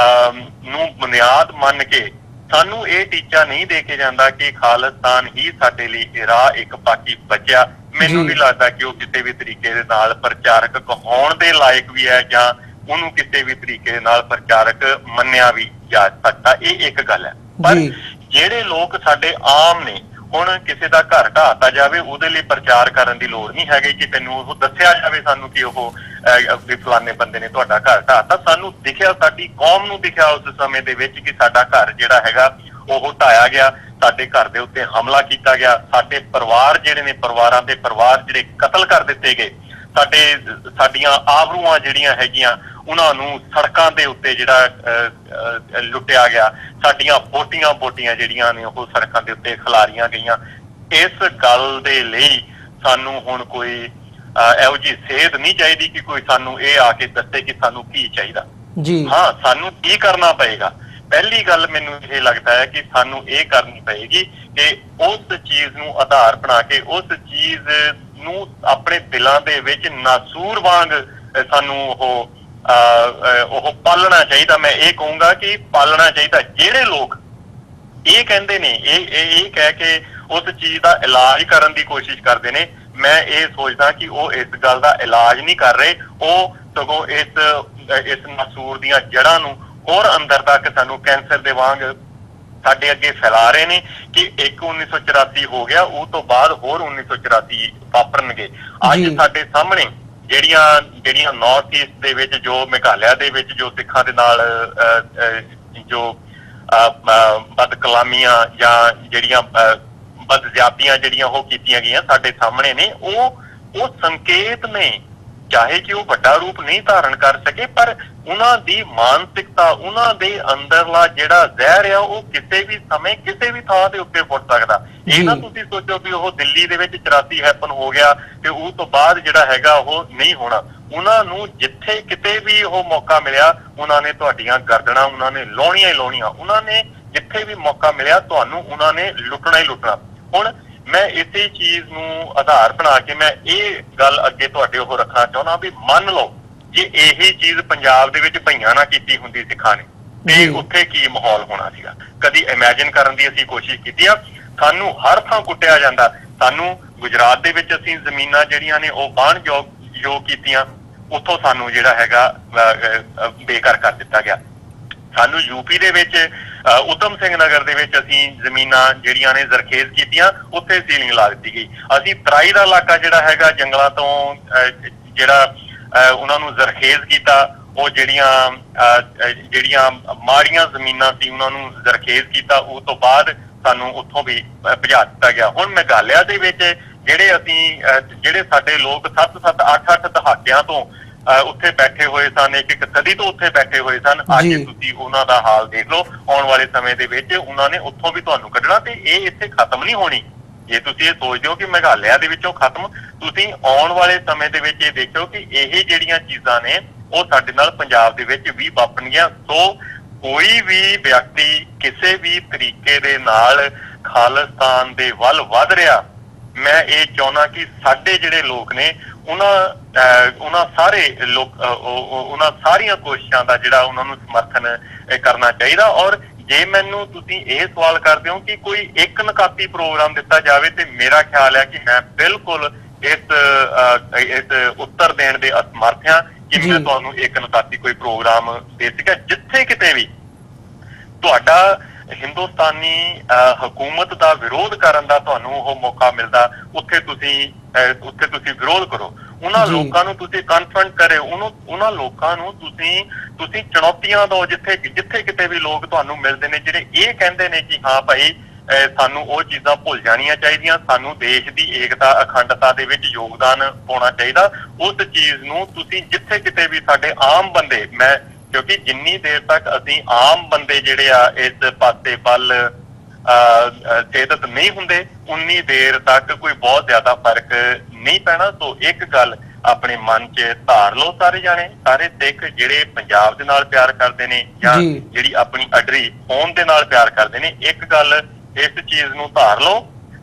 ਨੂੰ ਬੁਨਿਆਦ ਮੰਨ ਕੇ ਸਾਨੂੰ ਇਹ ਟੀਚਾ ਨਹੀਂ ਦੇ ਕੇ ਜਾਂਦਾ ਕਿ ਖਾਲਿਸਤਾਨ ਹੀ ਸਾਡੇ ਲਈ ਰਾਹ ਇੱਕ ਬਾਕੀ ਬਚਿਆ, ਮੈਨੂੰ ਨਹੀਂ ਲੱਗਦਾ ਕਿ ਉਹ ਕਿਸੇ ਵੀ ਤਰੀਕੇ ਦੇ ਨਾਲ ਪ੍ਰਚਾਰਕ ਕਹਾਉਣ ਦੇ ਲਾਇਕ ਵੀ ਹੈ ਜਾਂ ਉਹਨੂੰ ਕਿਸੇ ਵੀ ਤਰੀਕੇ ਦੇ ਨਾਲ ਪ੍ਰਚਾਰਕ ਮੰਨਿਆ ਵੀ ਜਾ ਸਕਦਾ। ਇਹ ਇੱਕ ਗੱਲ ਹੈ। ਪਰ ਜਿਹੜੇ ਲੋਕ ਸਾਡੇ ਆਮ ਨੇ, ਹੁਣ ਕਿਸੇ ਦਾ ਘਰ ਢਾਤਾ ਜਾਵੇ, ਉਹਦੇ ਲਈ ਪ੍ਰਚਾਰ ਕਰਨ ਦੀ ਲੋੜ ਨਹੀਂ ਹੈਗੀ ਕਿ ਤੈਨੂੰ ਉਹ ਦੱਸਿਆ ਜਾਵੇ ਸਾਨੂੰ ਕਿ ਉਹ ਫਲਾਣੇ ਬੰਦੇ ਨੇ ਤੁਹਾਡਾ ਘਰ ਢਾਤਾ। ਸਾਨੂੰ ਦਿਖਿਆ, ਸਾਡੀ ਕੌਮ ਨੂੰ ਦਿਖਿਆ ਉਸ ਸਮੇਂ ਦੇ ਵਿੱਚ ਕਿ ਸਾਡਾ ਘਰ ਜਿਹੜਾ ਹੈਗਾ ਉਹ ਢਾਇਆ ਗਿਆ, ਸਾਡੇ ਘਰ ਦੇ ਉੱਤੇ ਹਮਲਾ ਕੀਤਾ ਗਿਆ, ਸਾਡੇ ਪਰਿਵਾਰ ਜਿਹੜੇ ਨੇ, ਪਰਿਵਾਰਾਂ ਦੇ ਪਰਿਵਾਰ ਜਿਹੜੇ ਕਤਲ ਕਰ ਦਿੱਤੇ ਗਏ, ਸਾਡੀਆਂ ਆਬਰੂਆਂ ਜਿਹੜੀਆਂ ਹੈਗੀਆਂ ਉਹਨਾਂ ਨੂੰ ਸੜਕਾਂ ਦੇ ਉੱਤੇ ਜਿਹੜਾ ਲੁੱਟਿਆ ਗਿਆ, ਸਾਡੀਆਂ ਬੋਟੀਆਂ ਜਿਹੜੀਆਂ ਨੇ ਉਹ ਸੜਕਾਂ ਦੇ ਉੱਤੇ ਖਿਲਾਰੀਆਂ ਗਈਆਂ। ਇਸ ਗੱਲ ਦੇ ਲਈ ਸਾਨੂੰ ਹੁਣ ਕੋਈ ਇਹੋ ਜਿਹੀ ਸੇਧ ਨਹੀਂ ਚਾਹੀਦੀ ਕਿ ਕੋਈ ਸਾਨੂੰ ਇਹ ਆ ਕੇ ਦੱਸੇ ਕਿ ਸਾਨੂੰ ਕੀ ਚਾਹੀਦਾ। ਹਾਂ, ਸਾਨੂੰ ਕੀ ਕਰਨਾ ਪਏਗਾ? ਪਹਿਲੀ ਗੱਲ ਮੈਨੂੰ ਇਹ ਲੱਗਦਾ ਹੈ ਕਿ ਸਾਨੂੰ ਇਹ ਕਰਨੀ ਪਏਗੀ ਕਿ ਉਸ ਚੀਜ਼ ਨੂੰ ਆਧਾਰ ਬਣਾ ਕੇ, ਉਸ ਚੀਜ਼ ਨੂੰ ਆਪਣੇ ਦਿਲਾਂ ਦੇ ਵਿੱਚ ਨਾਸੂਰ ਵਾਂਗ ਸਾਨੂੰ ਉਹ ਪਾਲਣਾ ਚਾਹੀਦਾ। ਮੈਂ ਇਹ ਕਹੂੰਗਾ ਕਿ ਪਾਲਣਾ ਚਾਹੀਦਾ। ਜਿਹੜੇ ਲੋਕ ਇਹ ਕਹਿੰਦੇ ਨੇ, ਇਹ ਕਹਿ ਕੇ ਉਸ ਚੀਜ਼ ਦਾ ਇਲਾਜ ਕਰਨ ਦੀ ਕੋਸ਼ਿਸ਼ ਕਰਦੇ ਨੇ, ਮੈਂ ਇਹ ਸੋਚਦਾ ਕਿ ਉਹ ਇਸ ਗੱਲ ਦਾ ਇਲਾਜ ਨਹੀਂ ਕਰ ਰਹੇ, ਉਹ ਸਗੋਂ ਇਸ ਨਾਸੂਰ ਦੀਆਂ ਜੜ੍ਹਾਂ ਨੂੰ ਹੋਰ ਅੰਦਰ ਤੱਕ ਸਾਨੂੰ ਕੈਂਸਰ ਦੇ ਵਾਂਗ ਸਾਡੇ ਅੱਗੇ ਫੈਲਾ ਰਹੇ ਨੇ ਕਿ ਇੱਕ 1984 ਹੋ ਗਿਆ, ਉਹ ਤੋਂ ਬਾਅਦ ਹੋਰ 1984 ਵਾਪਰਨਗੇ। ਅੱਜ ਸਾਡੇ ਸਾਹਮਣੇ ਜਿਹੜੀਆਂ ਨਾਰਥ ਈਸਟ ਦੇ ਵਿੱਚ, ਜੋ ਮੇਘਾਲਿਆ ਦੇ ਵਿੱਚ ਜੋ ਸਿੱਖਾਂ ਦੇ ਨਾਲ ਜੋ ਬਦਕਲਾਮੀਆਂ ਜਾਂ ਜਿਹੜੀਆਂ ਬਦਜ਼ਿਆਦਤੀਆਂ ਜਿਹੜੀਆਂ ਉਹ ਕੀਤੀਆਂ ਗਈਆਂ ਸਾਡੇ ਸਾਹਮਣੇ ਨੇ, ਉਹ ਸੰਕੇਤ ਨੇ। ਚਾਹੇ ਕਿ ਉਹ ਵੱਡਾ ਰੂਪ ਨਹੀਂ ਧਾਰਨ ਕਰ ਸਕੇ, ਪਰ ਉਹਨਾਂ ਦੀ ਮਾਨਸਿਕਤਾ, ਉਹਨਾਂ ਦੇ ਅੰਦਰਲਾ ਜਿਹੜਾ ਜ਼ਹਿਰ ਆ, ਉਹ ਕਿਸੇ ਵੀ ਸਮੇਂ ਕਿਸੇ ਵੀ ਥਾਂ ਦੇ ਉੱਤੇ ਫੁੱਟ ਸਕਦਾ। ਇਹ ਨਾ ਤੁਸੀਂ ਸੋਚੋ ਵੀ ਉਹ ਦਿੱਲੀ ਦੇ ਵਿੱਚ 84 ਹੈਪਨ ਹੋ ਗਿਆ ਤੇ ਉਹ ਤੋਂ ਬਾਅਦ ਜਿਹੜਾ ਹੈਗਾ ਉਹ ਨਹੀਂ ਹੋਣਾ। ਉਹਨਾਂ ਨੂੰ ਜਿੱਥੇ ਕਿਤੇ ਵੀ ਉਹ ਮੌਕਾ ਮਿਲਿਆ, ਉਹਨਾਂ ਨੇ ਤੁਹਾਡੀਆਂ ਗਰਦਨਾਂ ਉਹਨਾਂ ਨੇ ਲਾਉਣੀਆਂ ਹੀ ਲਾਉਣੀਆਂ। ਉਹਨਾਂ ਨੇ ਜਿੱਥੇ ਵੀ ਮੌਕਾ ਮਿਲਿਆ ਤੁਹਾਨੂੰ ਉਹਨਾਂ ਨੇ ਲੁੱਟਣਾ ਹੀ ਲੁੱਟਣਾ। ਹੁਣ ਮੈਂ ਇਸੇ ਚੀਜ਼ ਨੂੰ ਆਧਾਰ ਬਣਾ ਕੇ ਮੈਂ ਇਹ ਗੱਲ ਅੱਗੇ ਤੁਹਾਡੇ ਉਹ ਰੱਖਣਾ ਚਾਹੁੰਦਾ ਵੀ ਮੰਨ ਲਓ ਜੇ ਇਹੀ ਚੀਜ਼ ਪੰਜਾਬ ਦੇ ਵਿੱਚ ਭਈਆਂ ਨਾ ਕੀਤੀ ਹੁੰਦੀ ਸਿੱਖਾਂ ਨੇ, ਤੇ ਉੱਥੇ ਕੀ ਮਾਹੌਲ ਹੋਣਾ ਸੀਗਾ? ਕਦੀ ਇਮੈਜਿਨ ਕਰਨ ਦੀ ਅਸੀਂ ਕੋਸ਼ਿਸ਼ ਕੀਤੀ ਆ। ਸਾਨੂੰ ਹਰ ਥਾਂ ਕੁੱਟਿਆ ਜਾਂਦਾ। ਸਾਨੂੰ ਗੁਜਰਾਤ ਦੇ ਵਿੱਚ ਅਸੀਂ ਜ਼ਮੀਨਾਂ ਜਿਹੜੀਆਂ ਨੇ ਉਹ ਵਾਹਣਯੋਗ ਕੀਤੀਆਂ, ਉੱਥੋਂ ਸਾਨੂੰ ਜਿਹੜਾ ਹੈਗਾ ਬੇਕਾਰ ਕਰ ਦਿੱਤਾ ਗਿਆ। ਸਾਨੂੰ ਯੂਪੀ ਦੇ ਵਿੱਚ ਊਧਮ ਸਿੰਘ ਨਗਰ ਦੇ ਵਿੱਚ ਅਸੀਂ ਜ਼ਮੀਨਾਂ ਜਿਹੜੀਆਂ ਨੇ ਜ਼ਰਖੇਜ਼ ਕੀਤੀਆਂ, ਉੱਥੇ ਸੀਲਿੰਗ ਲਾ ਦਿੱਤੀ ਗਈ। ਅਸੀਂ ਤਰਾਈ ਦਾ ਇਲਾਕਾ ਜਿਹੜਾ ਹੈਗਾ ਜੰਗਲਾਂ ਤੋਂ ਜਿਹੜਾ ਉਹਨਾਂ ਨੂੰ ਜ਼ਰਖੇਜ਼ ਕੀਤਾ, ਉਹ ਜਿਹੜੀਆਂ ਮਾੜੀਆਂ ਜ਼ਮੀਨਾਂ ਸੀ ਉਹਨਾਂ ਨੂੰ ਜ਼ਰਖੇਜ਼ ਕੀਤਾ। ਉਸ ਤੋਂ ਬਾਅਦ ਸਾਨੂੰ ਉੱਥੋਂ ਵੀ ਭਜਾ ਦਿੱਤਾ ਗਿਆ। ਹੁਣ ਮੇਘਾਲਿਆ ਦੇ ਵਿੱਚ ਜਿਹੜੇ ਸਾਡੇ ਲੋਕ 7-7, 8-8 ਦਹਾਕਿਆਂ ਤੋਂ ਉੱਥੇ ਬੈਠੇ ਹੋਏ ਸਨ, ਇੱਕ ਸਦੀ ਤੋਂ ਉੱਥੇ ਬੈਠੇ ਹੋਏ ਸਨ, ਅੱਜ ਤੁਸੀਂ ਉਹਨਾਂ ਦਾ ਹਾਲ ਦੇਖ ਲਓ। ਆਉਣ ਵਾਲੇ ਸਮੇਂ ਦੇ ਵਿੱਚ ਉਹਨਾਂ ਨੇ ਉੱਥੋਂ ਵੀ ਤੁਹਾਨੂੰ ਕੱਢਣਾ, ਤੇ ਇਹ ਇੱਥੇ ਖਤਮ ਨਹੀਂ ਹੋਣੀ। ਜੇ ਤੁਸੀਂ ਇਹ ਸੋਚਦੇ ਹੋ ਕਿ ਮੇਘਾਲਿਆ ਦੇ ਵਿੱਚੋਂ ਖਤਮ, ਤੁਸੀਂ ਆਉਣ ਵਾਲੇ ਸਮੇਂ ਦੇ ਵਿੱਚ ਇਹ ਦੇਖੋ ਕਿ ਇਹ ਜਿਹੜੀਆਂ ਚੀਜ਼ਾਂ ਨੇ ਉਹ ਸਾਡੇ ਨਾਲ ਪੰਜਾਬ ਦੇ ਵਿੱਚ ਵੀ ਵਾਪਰਨਗੀਆਂ। ਸੋ ਕੋਈ ਵੀ ਵਿਅਕਤੀ ਕਿਸੇ ਵੀ ਤਰੀਕੇ ਦੇ ਨਾਲ ਖਾਲਿਸਤਾਨ ਦੇ ਵੱਲ ਵੱਧ ਰਿਹਾ, ਮੈਂ ਇਹ ਚਾਹੁੰਦਾ ਕਿ ਸਾਡੇ ਜਿਹੜੇ ਲੋਕ ਨੇ ਉਹਨਾਂ ਸਾਰੀਆਂ ਕੋਸ਼ਿਸ਼ਾਂ ਦਾ ਜਿਹੜਾ ਉਹਨਾਂ ਨੂੰ ਸਮਰਥਨ ਕਰਨਾ ਚਾਹੀਦਾ। ਔਰ ਜੇ ਮੈਨੂੰ ਤੁਸੀਂ ਇਹ ਸਵਾਲ ਕਰਦੇ ਹੋ ਕਿ ਕੋਈ ਇੱਕ ਨਕਾਤੀ ਪ੍ਰੋਗਰਾਮ ਦਿੱਤਾ ਜਾਵੇ ਤੇ ਮੇਰਾ ਖਿਆਲ ਹੈ ਕਿ ਮੈਂ ਬਿਲਕੁਲ ਇਸ ਉੱਤਰ ਦੇਣ ਦੇ ਅਸਮਰਥ ਹਾਂ ਕਿ ਮੈਂ ਤੁਹਾਨੂੰ ਇੱਕ ਨਕਾਤੀ ਕੋਈ ਪ੍ਰੋਗਰਾਮ ਦੇ ਸਕਾਂ। ਜਿੱਥੇ ਕਿਤੇ ਵੀ ਤੁਹਾਡਾ ਹਿੰਦੁਸਤਾਨੀ ਹਕੂਮਤ ਦਾ ਵਿਰੋਧ ਕਰਨ ਦਾ ਤੁਹਾਨੂੰ ਉਹ ਮੌਕਾ ਮਿਲਦਾ, ਉੱਥੇ ਤੁਸੀਂ ਵਿਰੋਧ ਕਰੋ। ਉਹਨਾਂ ਲੋਕਾਂ ਨੂੰ ਤੁਸੀਂ ਕਨਫਰੰਟ ਕਰੇ, ਉਹਨਾਂ ਲੋਕਾਂ ਨੂੰ ਤੁਸੀਂ ਚੁਣੌਤੀਆਂ ਦਿਓ। ਜਿੱਥੇ ਕਿਤੇ ਵੀ ਲੋਕ ਤੁਹਾਨੂੰ ਮਿਲਦੇ ਨੇ ਜਿਹੜੇ ਇਹ ਕਹਿੰਦੇ ਨੇ ਕਿ ਹਾਂ ਭਾਈ ਸਾਨੂੰ ਉਹ ਚੀਜ਼ਾਂ ਭੁੱਲ ਜਾਣੀਆਂ ਚਾਹੀਦੀਆਂ, ਸਾਨੂੰ ਦੇਸ਼ ਦੀ ਏਕਤਾ ਅਖੰਡਤਾ ਦੇ ਵਿੱਚ ਯੋਗਦਾਨ ਪਾਉਣਾ ਚਾਹੀਦਾ, ਉਸ ਚੀਜ਼ ਨੂੰ ਤੁਸੀਂ ਜਿੱਥੇ ਕਿਤੇ ਵੀ ਸਾਡੇ ਆਮ ਬੰਦੇ, ਕਿਉਂਕਿ ਜਿੰਨੀ ਦੇਰ ਤੱਕ ਅਸੀਂ ਆਮ ਬੰਦੇ ਜਿਹੜੇ ਆ ਇਸ ਪਾਸੇ ਵੱਲ ਚੇਤਤ ਨਹੀਂ ਹੁੰਦੇ ਉਨੀ ਦੇਰ ਤੱਕ ਕੋਈ ਬਹੁਤ ਜ਼ਿਆਦਾ ਫਰਕ ਨਹੀਂ ਪੈਣਾ। ਸੋ ਇੱਕ ਗੱਲ ਆਪਣੇ ਮਨ 'ਚ ਧਾਰ ਲਓ ਸਾਰੇ ਜਾਣੇ, ਸਾਰੇ ਸਿੱਖ ਜਿਹੜੇ ਪੰਜਾਬ ਦੇ ਨਾਲ ਪਿਆਰ ਕਰਦੇ ਨੇ ਜਾਂ ਜਿਹੜੀ ਆਪਣੀ ਅਡਰੀ ਕੌਮ ਦੇ ਨਾਲ ਪਿਆਰ ਕਰਦੇ ਨੇ, ਇੱਕ ਗੱਲ ਇਸ ਚੀਜ਼ ਨੂੰ ਧਾਰ ਲਓ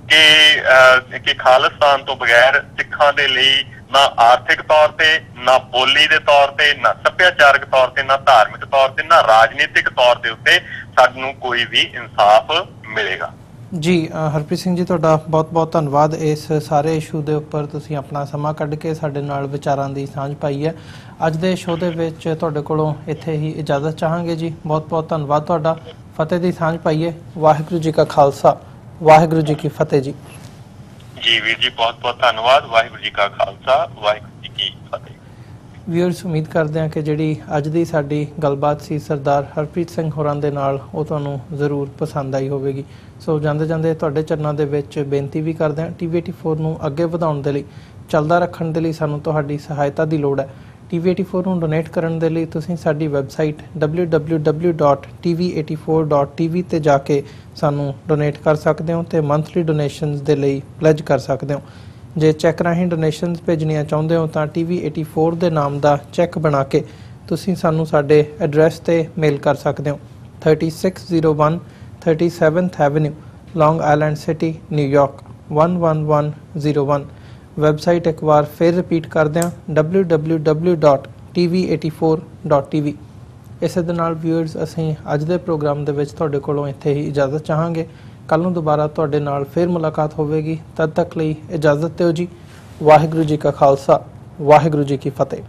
ਕਿ ਖਾਲਿਸਤਾਨ ਤੋਂ ਬਗੈਰ ਸਿੱਖਾਂ ਦੇ ਲਈ ਨਾ ਆਰਥਿਕ ਤੌਰ ਤੇ, ਨਾ ਬੋਲੀ ਦੇ ਤੌਰ ਤੇ, ਨਾ ਸੱਭਿਆਚਾਰਕ ਤੌਰ ਤੇ, ਨਾ ਧਾਰਮਿਕ ਤੌਰ ਤੇ, ਨਾ ਰਾਜਨੀਤਿਕ ਤੌਰ ਦੇ ਉੱਤੇ ਸਾਨੂੰ ਕੋਈ ਵੀ ਇਨਸਾਫ ਮਿਲੇਗਾ।
ਜੀ ਹਰਪ੍ਰੀਤ ਸਿੰਘ ਜੀ, ਤੁਹਾਡਾ ਬਹੁਤ-ਬਹੁਤ ਧੰਨਵਾਦ। ਇਸ ਸਾਰੇ ਇਸ਼ੂ ਦੇ ਉੱਪਰ ਤੁਸੀਂ ਆਪਣਾ ਸਮਾਂ ਕੱਢ ਕੇ ਸਾਡੇ ਨਾਲ ਵਿਚਾਰਾਂ ਦੀ ਸਾਂਝ ਪਾਈ ਹੈ। ਅੱਜ ਦੇ ਸ਼ੋਅ ਦੇ ਵਿੱਚ ਤੁਹਾਡੇ ਕੋਲੋਂ ਇੱਥੇ ਹੀ ਇਜਾਜ਼ਤ ਚਾਹਾਂਗੇ ਜੀ। ਬਹੁਤ-ਬਹੁਤ ਧੰਨਵਾਦ ਤੁਹਾਡਾ। ਫਤਿਹ ਦੀ ਸਾਂਝ ਪਾਈਏ। ਵਾਹਿਗੁਰੂ ਜੀ ਕਾ ਖਾਲਸਾ, ਵਾਹਿਗੁਰੂ ਜੀ ਕੀ ਫਤਿਹ ਜੀ।
ਜੀ ਵੀਰ ਜੀ, ਬਹੁਤ-ਬਹੁਤ ਧੰਨਵਾਦ। ਵਾਹਿਗੁਰੂ ਜੀ ਕਾ ਖਾਲਸਾ, ਵਾਹਿਗੁਰੂ ਜੀ ਕੀ ਫਤਿਹ।
ਵਿਊਅਰਸ, ਉਮੀਦ ਕਰਦੇ ਹਾਂ ਕਿ ਜਿਹੜੀ ਅੱਜ ਦੀ ਸਾਡੀ ਗੱਲਬਾਤ ਸੀ ਸਰਦਾਰ ਹਰਪ੍ਰੀਤ ਸਿੰਘ ਹੋਰਾਂ ਦੇ ਨਾਲ, ਉਹ ਤੁਹਾਨੂੰ ਜ਼ਰੂਰ ਪਸੰਦ ਆਈ ਹੋਵੇਗੀ। ਸੋ ਜਾਂਦੇ ਜਾਂਦੇ ਤੁਹਾਡੇ ਚਰਨਾਂ ਦੇ ਵਿੱਚ ਬੇਨਤੀ ਵੀ ਕਰਦੇ ਹਾਂ, TV84 ਨੂੰ ਅੱਗੇ ਵਧਾਉਣ ਦੇ ਲਈ, ਚੱਲਦਾ ਰੱਖਣ ਦੇ ਲਈ ਸਾਨੂੰ ਤੁਹਾਡੀ ਸਹਾਇਤਾ ਦੀ ਲੋੜ ਹੈ। TV84 ਨੂੰ ਡੋਨੇਟ ਕਰਨ ਦੇ ਲਈ ਤੁਸੀਂ ਸਾਡੀ ਵੈਬਸਾਈਟ www.tv84.tv ਤੇ ਜਾ ਕੇ ਸਾਨੂੰ ਡੋਨੇਟ ਕਰ ਸਕਦੇ ਹੋ ਤੇ ਮੰਥਲੀ ਡੋਨੇਸ਼ਨਸ ਦੇ ਲਈ ਪਲੈਜ ਕਰ ਸਕਦੇ ਹੋ। ਜੇ ਚੈੱਕ ਰਾਹੀਂ ਡੋਨੇਸ਼ਨਸ ਭੇਜਣੀਆਂ ਚਾਹੁੰਦੇ ਹੋ ਤਾਂ TV84 ਦੇ ਨਾਮ ਦਾ ਚੈੱਕ ਬਣਾ ਕੇ ਤੁਸੀਂ ਸਾਨੂੰ ਸਾਡੇ ਐਡਰੈਸ ਤੇ ਮੇਲ ਕਰ ਸਕਦੇ ਹੋ। 3601 37th Avenue, Long Island City, New York 11101। Website ਇੱਕ ਵਾਰ ਫਿਰ ਰਿਪੀਟ ਕਰਦੇ ਹਾਂ, www.tv84.tv। ਇਸੇ ਦੇ ਨਾਲ ਵਿਊਅਰਸ, ਅਸੀਂ ਅੱਜ ਦੇ ਪ੍ਰੋਗਰਾਮ ਦੇ ਵਿੱਚ ਤੁਹਾਡੇ ਕੋਲੋਂ ਇੱਥੇ ਹੀ ਇਜਾਜ਼ਤ ਚਾਹਾਂਗੇ। ਕੱਲ੍ਹ ਨੂੰ ਦੁਬਾਰਾ ਤੁਹਾਡੇ ਨਾਲ ਫਿਰ ਮੁਲਾਕਾਤ ਹੋਵੇਗੀ। ਤਦ ਤੱਕ ਲਈ ਇਜਾਜ਼ਤ ਦਿਓ ਜੀ। ਵਾਹਿਗੁਰੂ ਜੀ ਕਾ ਖਾਲਸਾ, ਵਾਹਿਗੁਰੂ ਜੀ ਕੀ ਫਤਿਹ।